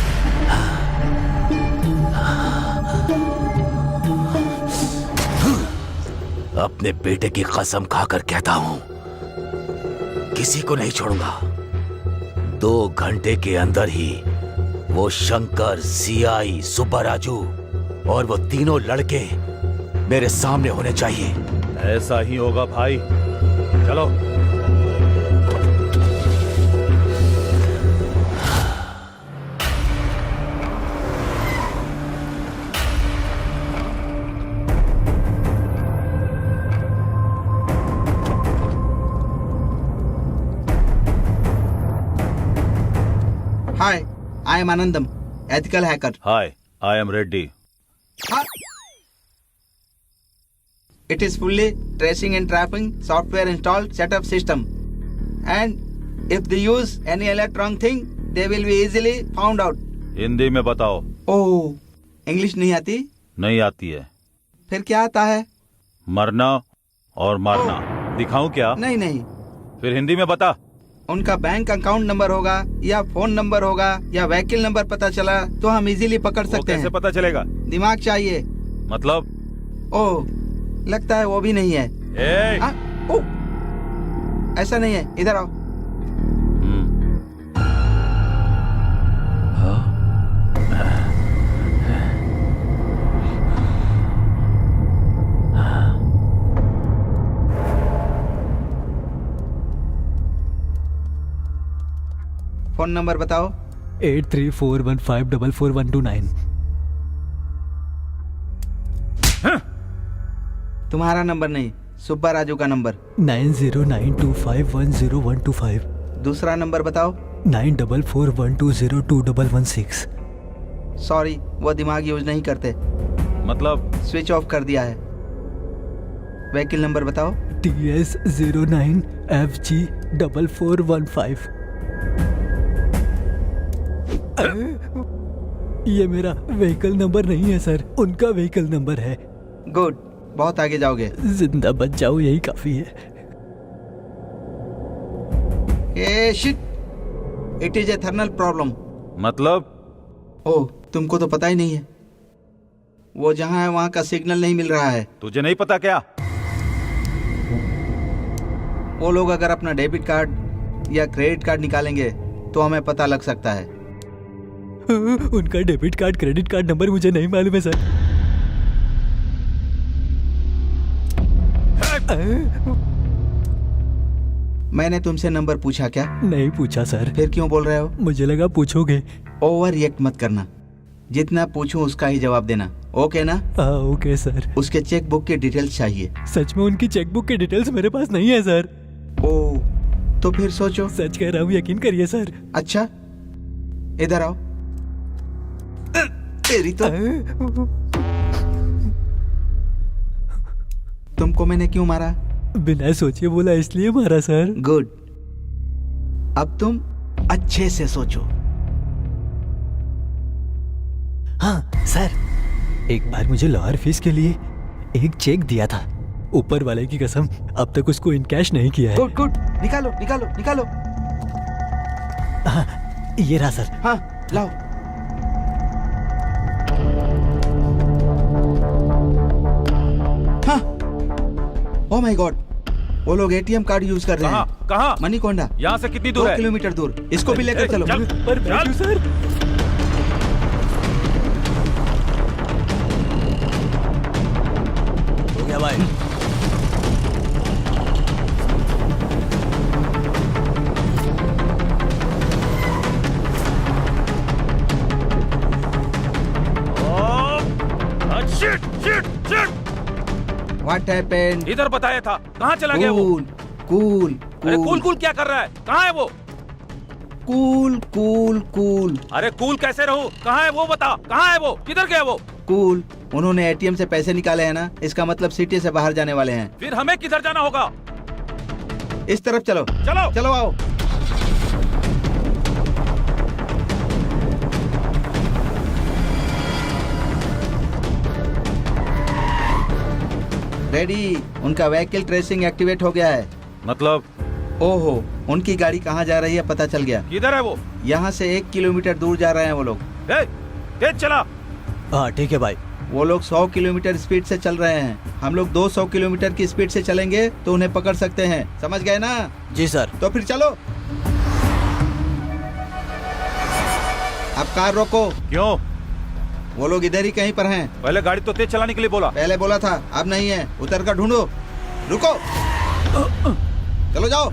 अपने बेटे की कसम खाकर कहता हूं, किसी को नहीं छोड़ूंगा। 2 घंटे के अंदर ही वो शंकर, सीआई, सुब्बा राजू और वो तीनों लड़के मेरे सामने होने चाहिए। ऐसा ही होगा भाई, चलो। Hi, I am Anandam, ethical hacker. Hi, I am Reddy. It is fully tracing and trapping software installed setup system. And if they use any electronic thing, they will be easily found out. Hindi में बताओ। ओह, English नहीं आती? नहीं आती है। फिर क्या आता है? मरना और मारना। दिखाऊं क्या? नहीं नहीं। फिर हिंदी में बता। उनका बैंक अकाउंट नंबर होगा या फोन नंबर होगा या व्हीकल नंबर पता चला तो हम इजीली पकड़ सकते हैं। कैसे पता चलेगा? दिमाग चाहिए। मतलब? ओह, लगता है वो भी नहीं है। ऐसा नहीं है, इधर आओ। फोन नंबर बताओ। 8341544129। तुम्हारा नंबर नहीं, सुब्बा राजू का नंबर। 9092510125। दूसरा नंबर बताओ। 9441202116। सॉरी, वो दिमाग यूज नहीं करते, मतलब स्विच ऑफ कर दिया है। व्हीकल नंबर बताओ। TS09FG4415। ये मेरा व्हीकल नंबर नहीं है सर, उनका व्हीकल नंबर है। गुड, बहुत आगे जाओगे। जिंदा बच जाओ यही काफी है। Ah shit, it is a thermal problem. मतलब ओह, तुमको तो पता ही नहीं है। वो जहाँ है वहाँ का सिग्नल नहीं मिल रहा है। तुझे नहीं पता क्या? वो लोग अगर अपना डेबिट कार्ड या क्रेडिट कार्ड निकालेंगे तो हमें पता लग सकता है। उनका debit card credit card number मुझे नहीं मालूम है सर। मैंने तुमसे नंबर पूछा क्या? नहीं पूछा सर। फिर क्यों बोल रहे हो? मुझे लगा पूछोगे। ओवर रिएक्ट मत करना, जितना पूछूं उसका ही जवाब देना, ओके ना? हाँ ओके सर। उसके चेक बुक की डिटेल्स चाहिए। सच में उनकी चेक बुक की डिटेल्स मेरे पास नहीं है सर। ओ, तो फिर सोचो। सच कह रहा हूँ, यकीन करिए सर। अच्छा, इधर आओ। तेरी तो तुमको मैंने क्यों मारा? बिना सोचे बोला इसलिए मारा सर। गुड, अब तुम अच्छे से सोचो। हाँ सर, एक बार मुझे लॉयर फीस के लिए एक चेक दिया था। ऊपर वाले की कसम, अब तक उसको इन कैश नहीं किया है। गुड गुड, निकालो निकालो निकालो। हाँ, ये रहा सर। हाँ लाओ। हाँ, ओह माय गॉड, वो लोग एटीएम कार्ड यूज कर रहे हैं। कहाँ? मनीकोंडा। यहाँ से कितनी दूर है? 2 किलोमीटर दूर। इसको भी लेकर चलो। पर बैठो सर। हो गया भाई। Shit shit shit! What happened? इधर बताया था, कहाँ चला गया वो? कूल अरे कूल कूल क्या कर रहा है? कहाँ है वो? Cool cool cool. अरे कूल कैसे रहूं? कहाँ है वो बता? कहाँ है वो? किधर गया वो? कूल, उन्होंने एटीएम से पैसे निकाले हैं ना, इसका मतलब सिटी से बाहर जाने वाले हैं। फिर हमें किधर जाना होगा? इस तरफ चलो। चलो चलो आओ। रेडी, उनका व्हीकल ट्रेसिंग एक्टिवेट हो गया है। मतलब? ओहो, उनकी गाड़ी कहाँ जा रही है पता चल गया। किधर है वो? यहाँ से 1 किलोमीटर दूर जा रहे हैं वो लोग। तेज चला। हाँ ठीक है भाई। वो लोग 100 किलोमीटर स्पीड से चल रहे हैं। हम लोग 200 किलोमीटर की स्पीड से चलेंगे तो उन्हें पकड़ सकते हैं, समझ गए ना? जी सर। तो फिर चलो। अब कार रोको। क्यों? वो लोग इधर ही कहीं पर हैं। पहले गाड़ी तो तेज चलाने के लिए बोला। पहले बोला था, अब नहीं है। उतर कर ढूंढो। रुको, चलो जाओ।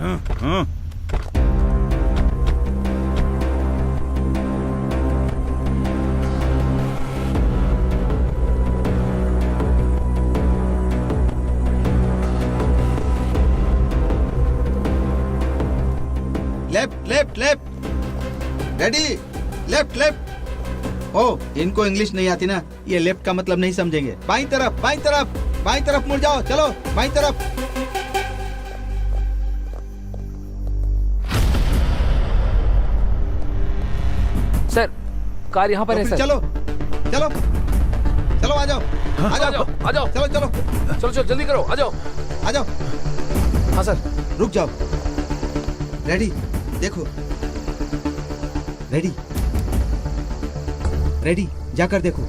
Left left left. Ready, left left. Oh, इनको इंग्लिश नहीं आती ना, ये लेफ्ट का मतलब नहीं समझेंगे। बाईं तरफ बाईं तरफ बाईं तरफ मुड़ जाओ। चलो बाईं तरफ। सर, कार यहाँ पर तो है फिर सर। चलो चलो चलो, आ जाओ आ जाओ आ जाओ। चलो चलो चलो चलो जल्दी करो, आ जाओ आ जाओ। हाँ सर। रुक जाओ। रेडी, देखो। रेडी रेडी, जाकर देखो।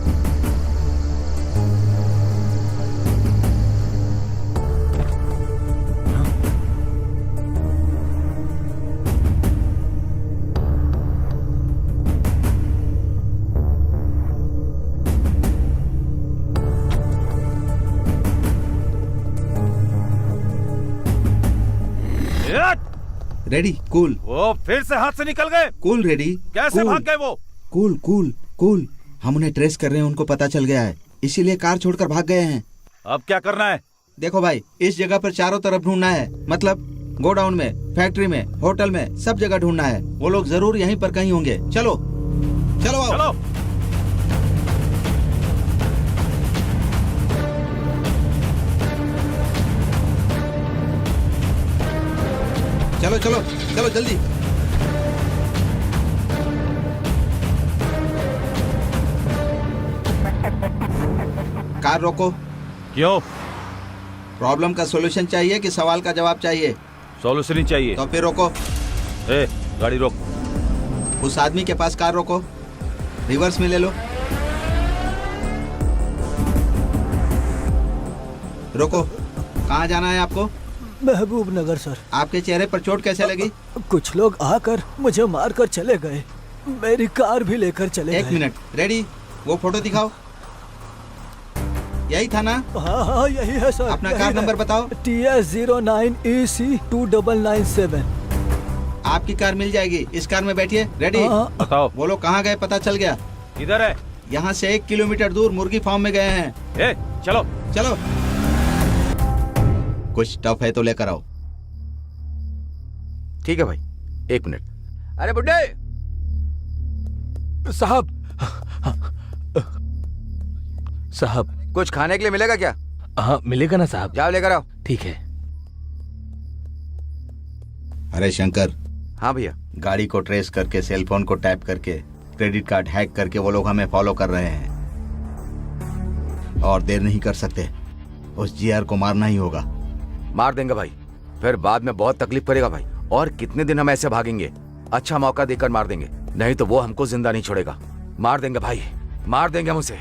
Ready cool. वो फिर से हाथ से निकल गए। Cool ready. कैसे भाग गए वो? Cool cool cool. हम उन्हें ट्रेस कर रहे हैं, उनको पता चल गया है, इसीलिए कार छोड़कर भाग गए हैं। अब क्या करना है? देखो भाई, इस जगह पर चारों तरफ ढूंढना है, मतलब गोडाउन में, फैक्ट्री में, होटल में, सब जगह ढूंढना है। वो लोग जरूर यहीं पर कहीं होंगे। चलो चलो आओ। चलो। चलो चलो चलो जल्दी। कार रोको। क्यों? प्रॉब्लम का सॉल्यूशन चाहिए कि सवाल का जवाब चाहिए? सॉल्यूशन ही चाहिए। तो फिर रोको। ए, गाड़ी रोक। उस आदमी के पास कार रोको, रिवर्स में ले लो। रोको। कहाँ जाना है आपको? महबूब नगर सर। आपके चेहरे पर चोट कैसे लगी? कुछ लोग आकर मुझे मारकर चले गए, मेरी कार भी लेकर चले गए। एक मिनट, रेडी, वो फोटो दिखाओ। यही था ना? हाँ हाँ यही है सर। अपना कार नंबर बताओ। TS09EC2997। आपकी कार मिल जाएगी, इस कार में बैठिए। रेडी? बताओ। वो लोग कहाँ गए पता चल गया। इधर है। यहाँ से 1 किलोमीटर दूर मुर्गी फार्म में गए हैं। ए, चलो चलो। कुछ टफ है तो लेकर आओ। ठीक है भाई, 1 मिनट। अरे बुड्ढे साहब, साहब कुछ खाने के लिए मिलेगा क्या? हाँ मिलेगा ना साहब। जाओ लेकर आओ। ठीक है। अरे शंकर। हाँ भैया। गाड़ी को ट्रेस करके, सेल फोन को टैप करके, क्रेडिट कार्ड हैक करके वो लोग हमें फॉलो कर रहे हैं और देर नहीं कर सकते। उस जीआर को मारना ही होगा। मार देंगे भाई, फिर बाद में बहुत तकलीफ करेगा भाई। और कितने दिन हम ऐसे भागेंगे? अच्छा मौका देकर मार देंगे, नहीं तो वो हमको जिंदा नहीं छोड़ेगा। मार देंगे भाई, मार देंगे हम उसे।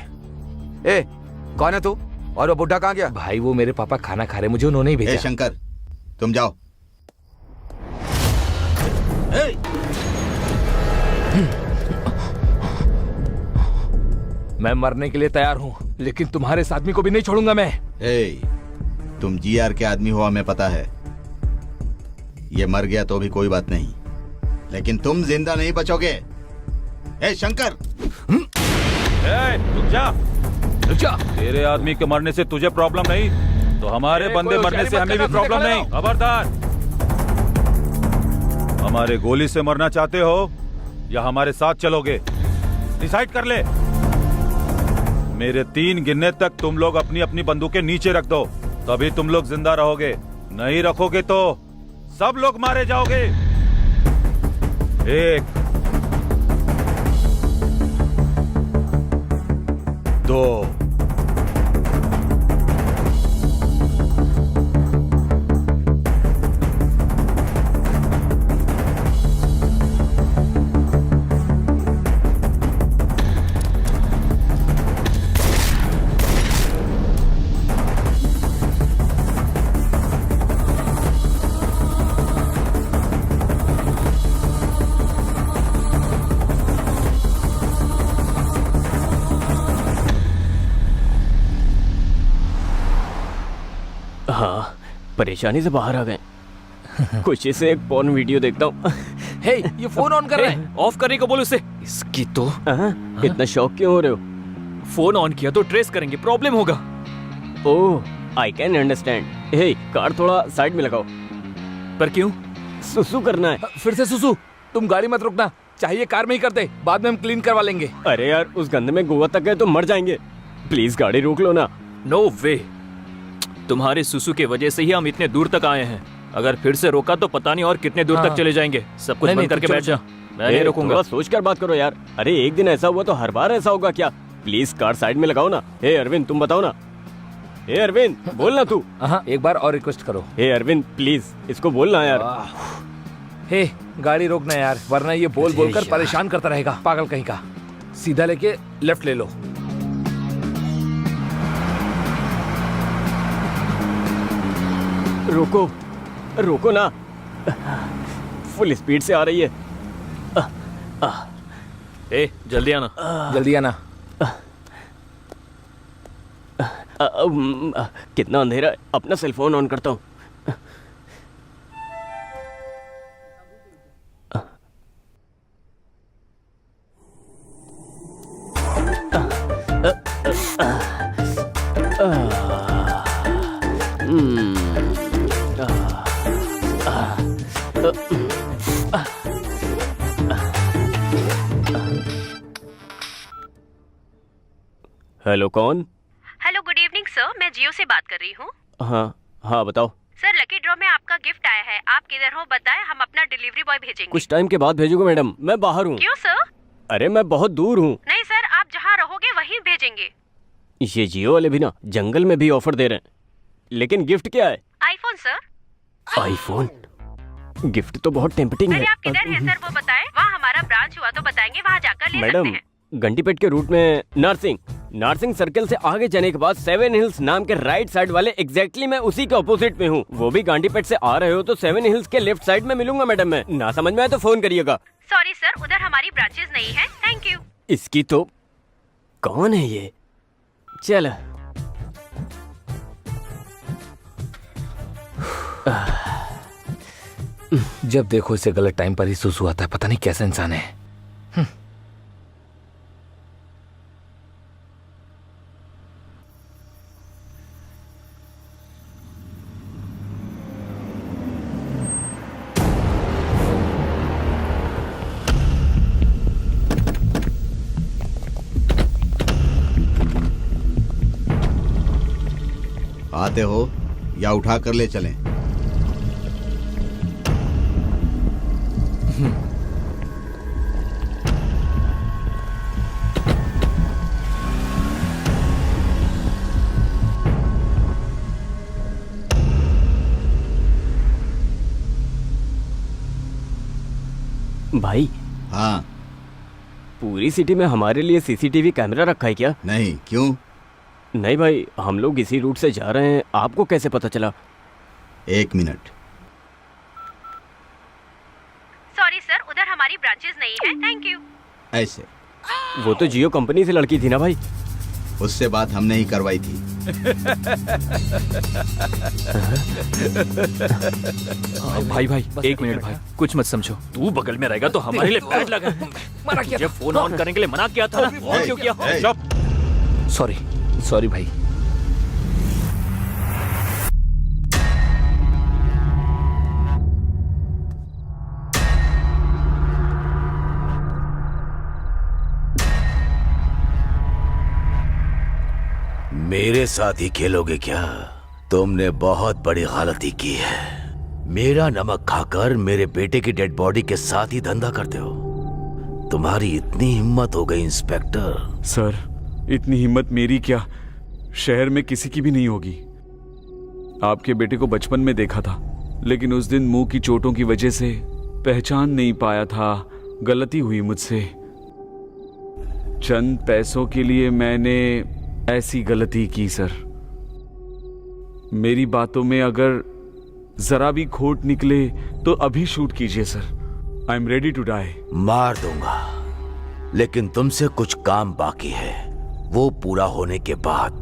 ए, कौन है तू? और वो बुढ़ा कहाँ गया? भाई वो मेरे पापा खाना खा रहे, मुझे उन्होंने ही भेजा। ए शंकर, तुम जाओ। मैं मरने के लिए तैयार हूँ, लेकिन तुम्हारे इस आदमी को भी नहीं छोड़ूंगा मैं। तुम जीआर के आदमी हो, हमें पता है। ये मर गया तो भी कोई बात नहीं, लेकिन तुम जिंदा नहीं बचोगे। ए शंकर! रुक जा, रुक जा। तेरे आदमी के मरने से तुझे प्रॉब्लम नहीं, तो हमारे बंदे मरने से हमें भी प्रॉब्लम नहीं। खबरदार! हमारे गोली से मरना चाहते हो या हमारे साथ चलोगे? डिसाइड कर ले। मेरे 3 गिनने तक तुम लोग अपनी अपनी बंदूकें नीचे रख दो, तभी तुम लोग जिंदा रहोगे। नहीं रखोगे तो सब लोग मारे जाओगे। 1 2 हाँ, परेशानी से बाहर आ गए। खुशी से एक पॉर्न वीडियो देखता हूँ। हे, ये फोन ऑन कर रहा है। ऑफ करने को बोलो उसे। इसकी तो इतना शौक क्यों हो रहे हो? फोन ऑन किया तो ट्रेस करेंगे, प्रॉब्लम होगा। Oh, I can understand. Hey, car थोड़ा साइड में लगाओ। पर क्यों? सुसु करना है। फिर से सुसु? तुम गाड़ी मत रुकना, चाहिए कार में ही कर दे, बाद में हम क्लीन करवा लेंगे। अरे यार, उस गंदे में गोवा तक गए तो मर जाएंगे। प्लीज गाड़ी रोक लो ना। नो वे, तुम्हारे सुसु के वजह से ही हम इतने दूर तक आए हैं। अगर फिर से रोका तो पता नहीं और कितने दूर तक चले जाएंगे। सब कुछ बंद करके बैठ जा, मैं नहीं रोकूंगा। सोच कर बात करो यार। अरे एक दिन ऐसा हुआ तो हर बार ऐसा होगा क्या? प्लीज कार साइड में लगाओ ना। हे अरविंद, तुम बताओ ना। हे अरविंद, बोलना तू। एक बार और रिक्वेस्ट करो। हे अरविंद, प्लीज इसको बोलना यार। हे, गाड़ी रोकना यार, वरना ये बोल बोल कर परेशान करता रहेगा, पागल कहीं का। सीधा लेके लेफ्ट ले लो। रोको, रोको ना। फुल स्पीड से आ रही है। ए, जल्दी आना। जल्दी आना। कितना अंधेरा है, अपना सेल फोन ऑन करता हूँ। हेलो कौन? हेलो, गुड इवनिंग सर, मैं जियो से बात कर रही हूँ। हाँ बताओ। सर, लकी ड्रॉ में आपका गिफ्ट आया है। आप किधर हो बताएं, हम अपना डिलीवरी बॉय भेजेंगे। कुछ टाइम के बाद भेजोगे मैडम, मैं बाहर हूँ। क्यों सर? अरे मैं बहुत दूर हूँ। नहीं सर, आप जहाँ रहोगे वहीं भेजेंगे। ये जियो वाले भी ना जंगल में भी ऑफर दे रहे हैं, लेकिन गिफ्ट क्या है? IPhone sir. आईफोन? गिफ्ट तो बहुत टेम्पटिंग है। अरे आप किधर हैं सर, वो बताएं। वहाँ हमारा ब्रांच हुआ तो बताएंगे, वहाँ जाकर ले सकते मैडम, हैं। घंटीपेट के रूट में नार्सिंग सर्कल से आगे जाने के बाद 7 हिल्स नाम के राइट साइड वाले एग्जैक्टली मैं उसी के ऑपोजिट में हूँ। वो भी घंटीपेट से आ रहे हो तो 7 हिल्स के लेफ्ट साइड में मिलूंगा मैडम। मैं ना समझ में आए तो फोन करिएगा। सॉरी सर, उधर हमारी ब्रांचेस नहीं है। Thank you. इसकी तो कौन है ये? चल जब देखो इसे गलत टाइम पर ही सुसु आता है, पता नहीं कैसा इंसान है। आते हो या उठा कर ले चलें? भाई। हाँ। पूरी सिटी में हमारे लिए सीसीटीवी कैमरा रखा है क्या? नहीं, क्यों? नहीं भाई, हम लोग इसी रूट से जा रहे हैं, आपको कैसे पता चला? 1 मिनट। सॉरी सर, उधर हमारी ब्रांचेस नहीं है। Thank you. ऐसे? वो तो जियो कंपनी से लड़की थी ना भाई। उससे बात हमने ही करवाई थी। भाई 1 मिनट भाई, कुछ मत समझो। तू बगल में रहेगा तो हमारे लिए बैड लगा। मना किया, जब फोन ऑन करने के लिए मना किया था ना, और क्यों किया? सॉरी भाई। मेरे साथ ही खेलोगे क्या? तुमने बहुत बड़ी गलती की है। मेरा नमक खाकर मेरे बेटे की डेड बॉडी के साथ ही धंधा करते हो। तुम्हारी इतनी हिम्मत हो गई इंस्पेक्टर। सर, इतनी हिम्मत मेरी क्या, शहर में किसी की भी नहीं होगी। आपके बेटे को बचपन में देखा था, लेकिन उस दिन मुंह की चोटों की वजह से पहचान नहीं पाया था। गलती हुई मुझसे। चंद पैसों के लिए मैंने ऐसी गलती की सर। मेरी बातों में अगर जरा भी खोट निकले तो अभी शूट कीजिए sir. I am ready to die. मार दूंगा, लेकिन तुमसे कुछ काम बाकी है। वो पूरा होने के बाद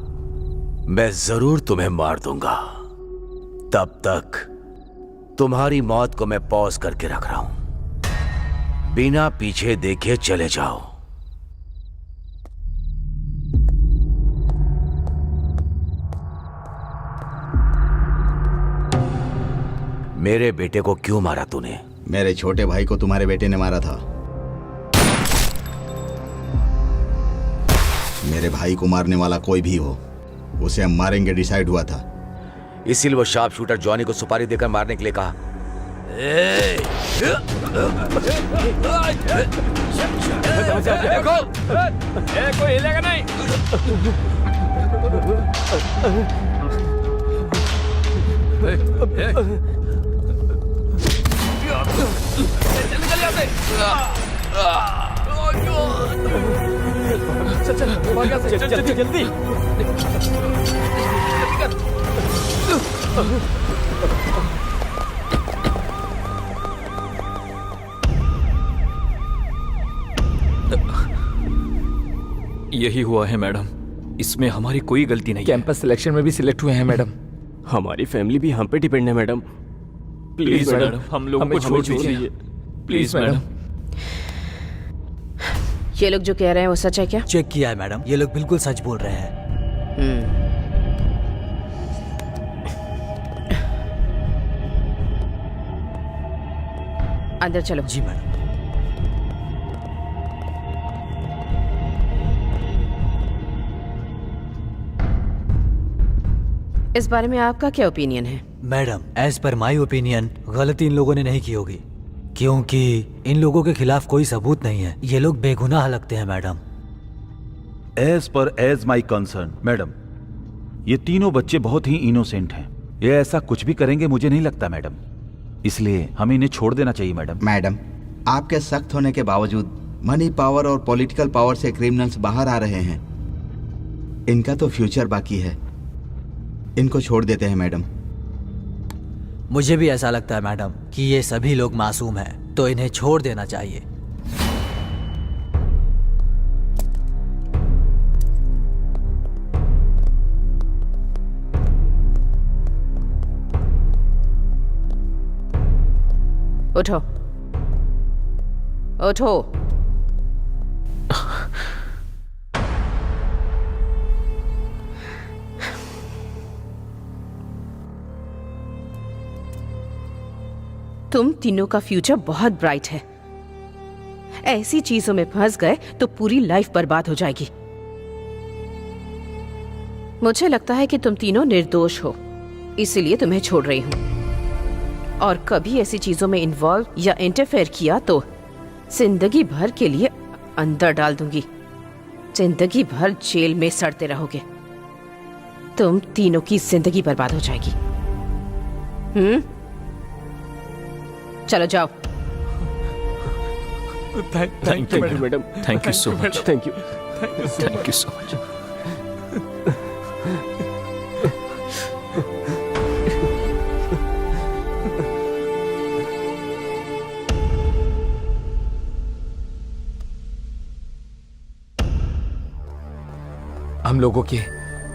मैं जरूर तुम्हें मार दूंगा। तब तक तुम्हारी मौत को मैं पॉज करके रख रहा हूं। बिना पीछे देखे चले जाओ। मेरे बेटे को क्यों मारा तूने? मेरे छोटे भाई को तुम्हारे बेटे ने मारा था। मेरे भाई को मारने वाला कोई भी हो, उसे हम मारेंगे डिसाइड हुआ था। इसीलिए वो शार्प शूटर जॉनी को सुपारी देकर मारने के लिए कहा। देखो, कोई हिलेगा नहीं। चल जल्दी। यही हुआ है मैडम, इसमें हमारी कोई गलती नहीं है। कैंपस सिलेक्शन में भी सिलेक्ट हुए हैं मैडम। हमारी फैमिली भी हम पे डिपेंड है मैडम। प्लीज मैडम, हम लोगों को छोड़ दीजिए प्लीज मैडम। ये लोग जो कह रहे हैं वो सच है क्या? चेक किया है मैडम, ये लोग बिल्कुल सच बोल रहे हैं। अंदर चलो। जी मैडम। इस बारे में आपका क्या ओपिनियन है? Madam, as per my opinion गलती इन लोगों ने नहीं की होगी, क्योंकि इन लोगों के खिलाफ कोई सबूत नहीं है। ये लोग बेगुनाह लगते हैं madam. As my concern madam, ये तीनों बच्चे बहुत ही इनोसेंट हैं। ये ऐसा कुछ भी करेंगे मुझे नहीं लगता मैडम, इसलिए हमें इन्हें छोड़ देना चाहिए मैडम। मैडम, आपके सख्त होने के बावजूद मनी पावर और पॉलिटिकल पावर से क्रिमिनल्स बाहर आ रहे हैं। इनका तो फ्यूचर बाकी है, इनको छोड़ देते हैं मैडम। मुझे भी ऐसा लगता है मैडम कि ये सभी लोग मासूम हैं, तो इन्हें छोड़ देना चाहिए। उठो, उठो। तुम तीनों का फ्यूचर बहुत ब्राइट है। ऐसी चीजों में फंस गए तो पूरी लाइफ बर्बाद हो जाएगी। मुझे लगता है कि तुम तीनों निर्दोष हो, इसीलिए तुम्हें छोड़ रही हूं। और कभी ऐसी चीजों में इन्वॉल्व या इंटरफेयर किया तो जिंदगी भर के लिए अंदर डाल दूंगी। जिंदगी भर जेल में सड़ते रहोगे। तुम तीनों की जिंदगी बर्बाद हो जाएगी। चलो जाओ। Thank you madam, thank you so much, thank you. Thank you so much. हम लोगों के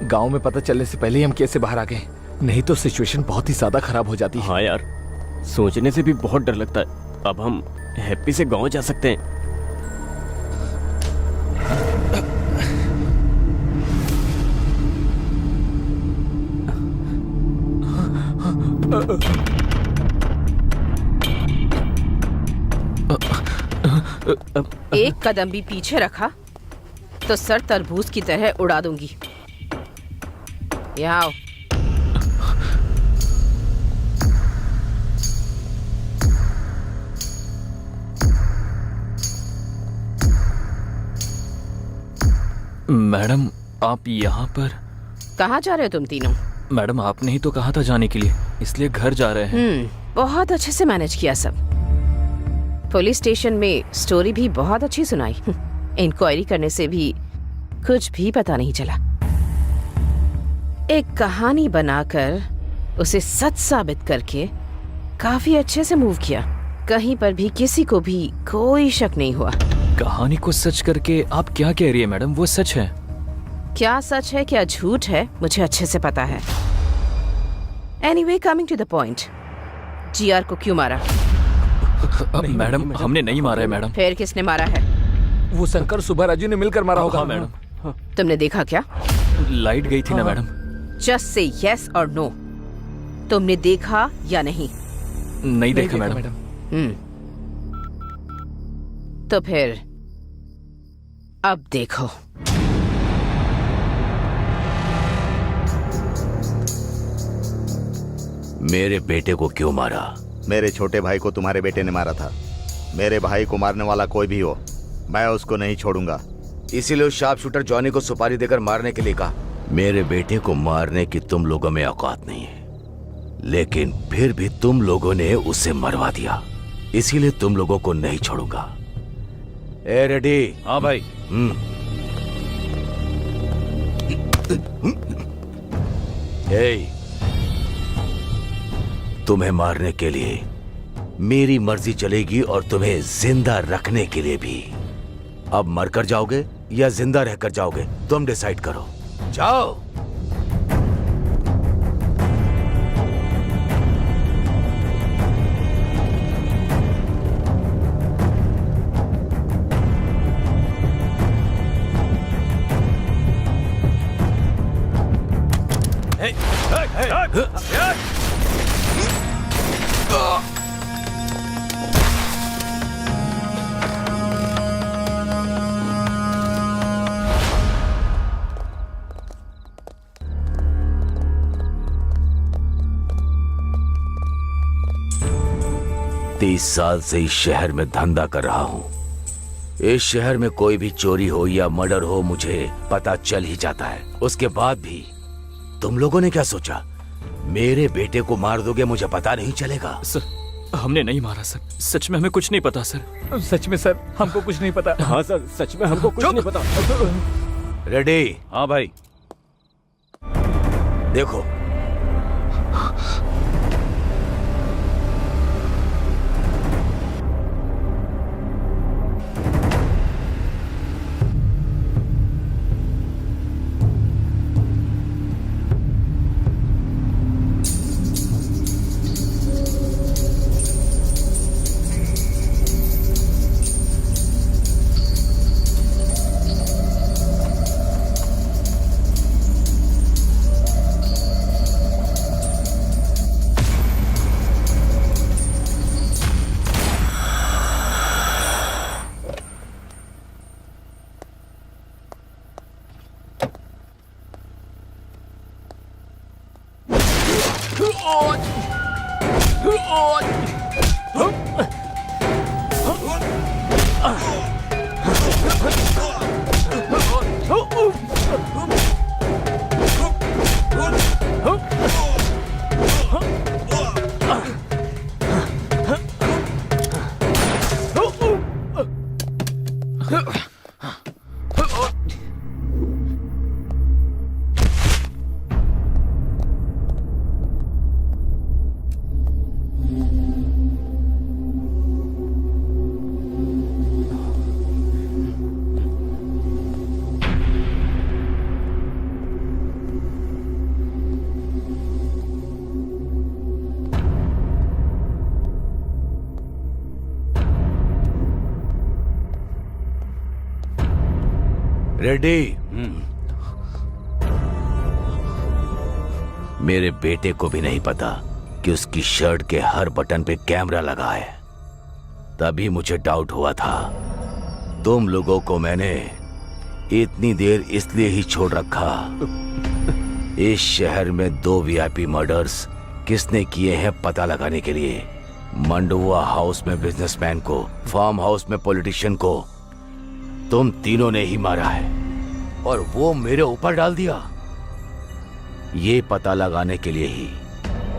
गांव में पता चलने से पहले ही हम कैसे बाहर आ गए, नहीं तो सिचुएशन बहुत ही ज्यादा खराब हो जाती है। हाँ यार, सोचने से भी बहुत डर लगता है। अब हम हैप्पी से गांव जा सकते हैं। एक कदम भी पीछे रखा तो सर तरबूज की तरह उड़ा दूंगी। यहाँ आओ। मैडम, आप यहाँ पर? कहाँ जा रहे हो तुम तीनों? मैडम, आपने ही तो कहा था जाने के लिए, इसलिए घर जा रहे हैं। बहुत अच्छे से मैनेज किया सब। पुलिस स्टेशन में स्टोरी भी बहुत अच्छी सुनाई। इंक्वायरी करने से भी कुछ भी पता नहीं चला। एक कहानी बनाकर उसे सच साबित करके काफी अच्छे से मूव किया। कहीं पर भी किसी को भी कोई शक नहीं हुआ। कहानी को सच करके आप क्या कह रही है मैडम? वो सच है। क्या सच है क्या झूठ है मुझे अच्छे से पता है। Anyway, coming to the point, GR को क्यों मारा? मैडम, हमने नहीं मारा है मैडम। फिर किसने मारा है? वो शंकर सुब्बाराजू ने मिलकर मारा होगा। हाँ मैडम। तुमने देखा क्या? लाइट गई थी ना मैडम। जस्ट से यस और नो। तुमने देखा या नहीं? नहीं देखा मैडम। तो फिर अब देखो। मेरे बेटे को क्यों मारा? मेरे छोटे भाई को तुम्हारे बेटे ने मारा था। मेरे भाई को मारने वाला कोई भी हो, मैं उसको नहीं छोड़ूंगा। इसीलिए उस शार्प शूटर जॉनी को सुपारी देकर मारने के लिए कहा। मेरे बेटे को मारने की तुम लोगों में औकात नहीं है, लेकिन फिर भी तुम लोगों ने उसे मरवा दिया, इसीलिए तुम लोगों को नहीं छोड़ूंगा। ए रेडी? हाँ भाई। तुम्हें मारने के लिए मेरी मर्जी चलेगी और तुम्हें जिंदा रखने के लिए भी। अब मरकर जाओगे या जिंदा रहकर जाओगे, तुम डिसाइड करो। जाओ। 30 साल से इस शहर में धंधा कर रहा हूँ। इस शहर में कोई भी चोरी हो या मर्डर हो मुझे पता चल ही जाता है। उसके बाद भी तुम लोगों ने क्या सोचा, मेरे बेटे को मार दोगे मुझे पता नहीं चलेगा? सर हमने नहीं मारा सर, सच में हमें कुछ नहीं पता सर। सच में सर हमको कुछ नहीं पता। हाँ सर, सच में हमको कुछ नहीं पता। रेडी? हाँ भाई। देखो, रेडी? मेरे बेटे को भी नहीं पता कि उसकी शर्ट के हर बटन पे कैमरा लगा है। तभी मुझे डाउट हुआ था। तुम लोगों को मैंने इतनी देर इसलिए ही छोड़ रखा। इस शहर में 2 VIP मर्डर्स किसने किए हैं पता लगाने के लिए। मंडुआ हाउस में बिजनेसमैन को, फार्म हाउस में पॉलिटिशियन को तुम तीनों ने ही मारा है और वो मेरे ऊपर डाल दिया। ये पता लगाने के लिए ही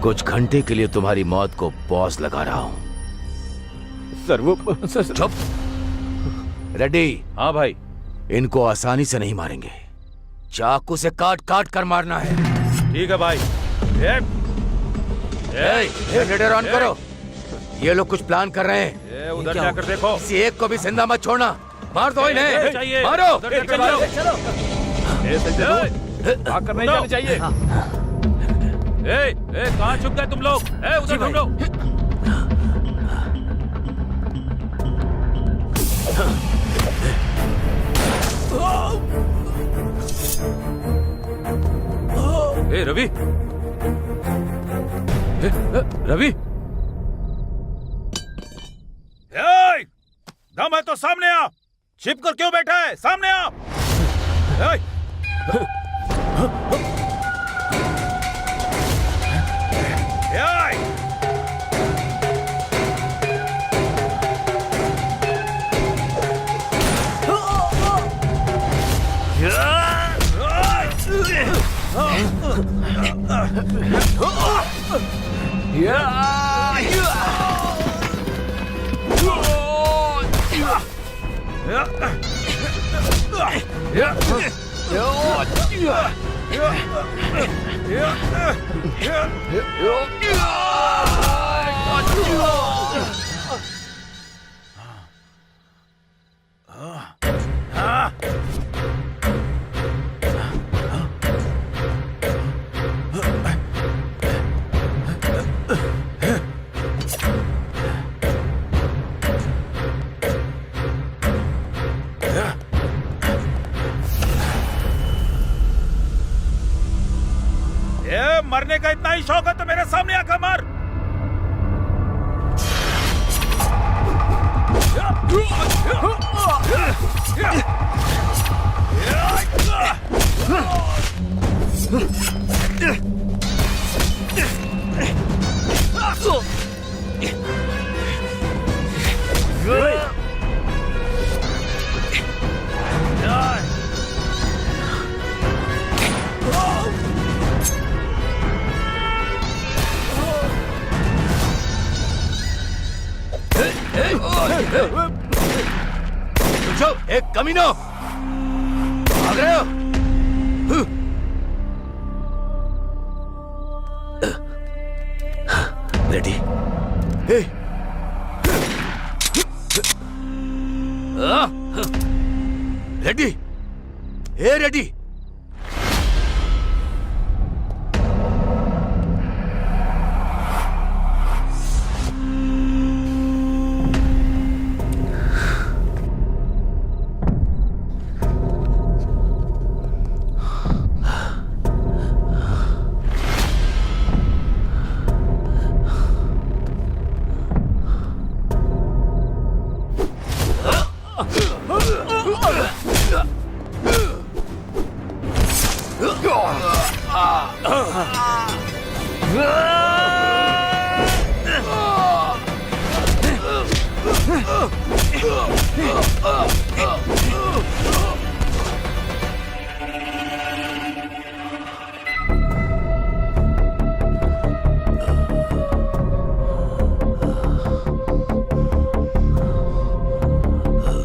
कुछ घंटे के लिए तुम्हारी मौत को पॉज लगा रहा हूं। सर वो चुप। रेडी? हाँ भाई। इनको आसानी से नहीं मारेंगे, चाकू से काट काट कर मारना है। ठीक है भाई। जनरेटर ऑन करो। ये लोग कुछ प्लान कर रहे हैं। उधर जाकर देखो। किसी एक को भी जिंदा मत छोड़ना। मार दो इन्हें, मारो। भागकर नहीं जाना चाहिए। कहाँ छुप गए तुम लोग? उधर ढूंढो। रवि, रवि, दम है तो सामने आ। छिप कर क्यों बैठा है? सामने आ। मरने का इतना ही शौक है तो मेरे सामने आकर मार। जो एक कमीनो भाग रहे हो? रेडी? रेडी? रेडी?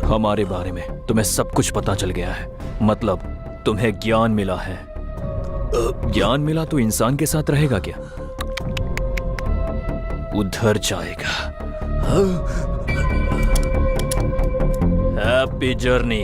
हमारे बारे में तुम्हें सब कुछ पता चल गया है। मतलब तुम्हें ज्ञान मिला है। ज्ञान मिला तो इंसान के साथ रहेगा क्या? उधर जाएगा। Happy journey.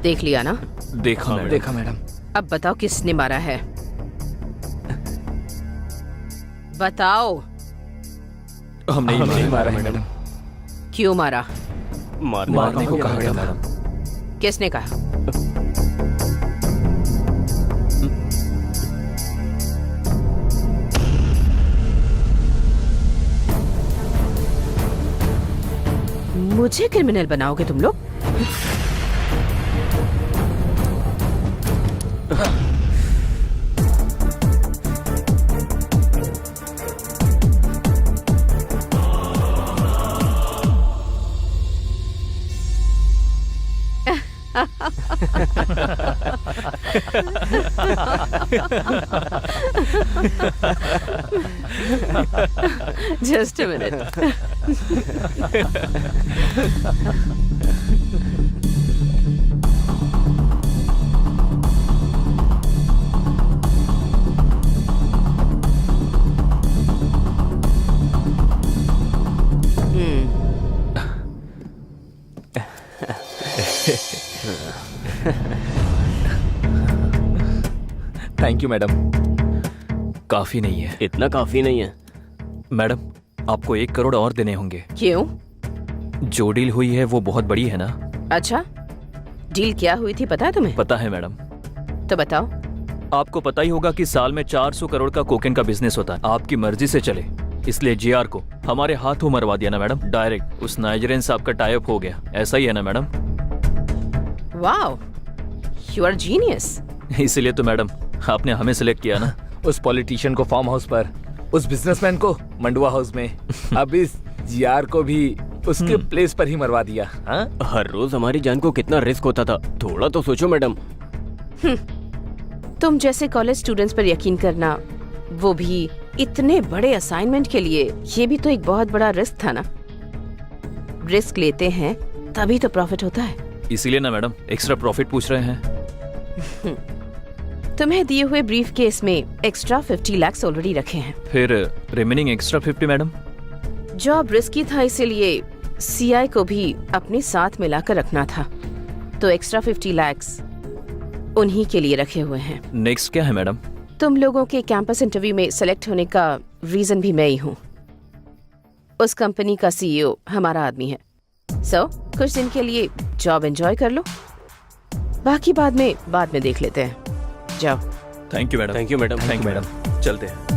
देख लिया ना? देखा मैडम। देखा मैडम। अब बताओ किसने मारा है? बताओ। हम नहीं मारा मैडम। क्यों मारा? मारने को कहा गया मैडम। किसने कहा? मुझे क्रिमिनल बनाओगे तुम लोग? Just a minute. Thank you madam. काफी नहीं है। इतना काफी नहीं है मैडम, आपको 1 करोड़ और देने होंगे। क्यों? जो डील हुई है वो बहुत बड़ी है ना। अच्छा, डील क्या हुई थी पता है तुम्हें? पता है मैडम। तो बताओ। आपको पता ही होगा कि साल में 400 करोड़ का कोकेन का बिजनेस होता है। आपकी मर्जी से चले, इसलिए जीआर को हमारे हाथों मरवा दिया ना मैडम। डायरेक्ट उस नाइजीरियन साहब का टाई अप हो गया। ऐसा ही है ना madam? Wow, you are genius. इसीलिए तो मैडम आपने हमें सिलेक्ट किया ना। उस पॉलिटिशियन को फार्म हाउस पर, उस बिजनेसमैन को मंडुआ हाउस में, अब इस जीआर को भी उसके प्लेस पर ही मरवा दिया। हाँ? हर रोज हमारी जान को कितना रिस्क होता था, थोड़ा तो सोचो मैडम। तुम जैसे कॉलेज स्टूडेंट्स पर यकीन करना, वो भी इतने बड़े असाइनमेंट के लिए, ये भी तो एक बहुत बड़ा रिस्क था ना। रिस्क लेते हैं तभी तो प्रॉफिट होता है। इसीलिए ना मैडम एक्स्ट्रा प्रॉफिट पूछ रहे हैं। तुम्हें दिए हुए ब्रीफ केस में एक्स्ट्रा 50 लाख ऑलरेडी रखे हैं। फिर remaining extra 50 madam? Job risky था, इसीलिए सीआई को भी अपने साथ मिलाकर रखना था, तो एक्स्ट्रा 50 लाख उन्हीं के लिए रखे हुए हैं। नेक्स्ट क्या है मैडम? तुम लोगों के कैंपस इंटरव्यू में सेलेक्ट होने का रीजन भी मैं ही हूँ। उस कंपनी का सीईओ हमारा आदमी है। सो कुछ दिन के लिए जॉब एंजॉय कर लो, बाकी बाद में देख लेते हैं। जाओ। Thank you madam. Thank you madam. Thank you madam. चलते हैं।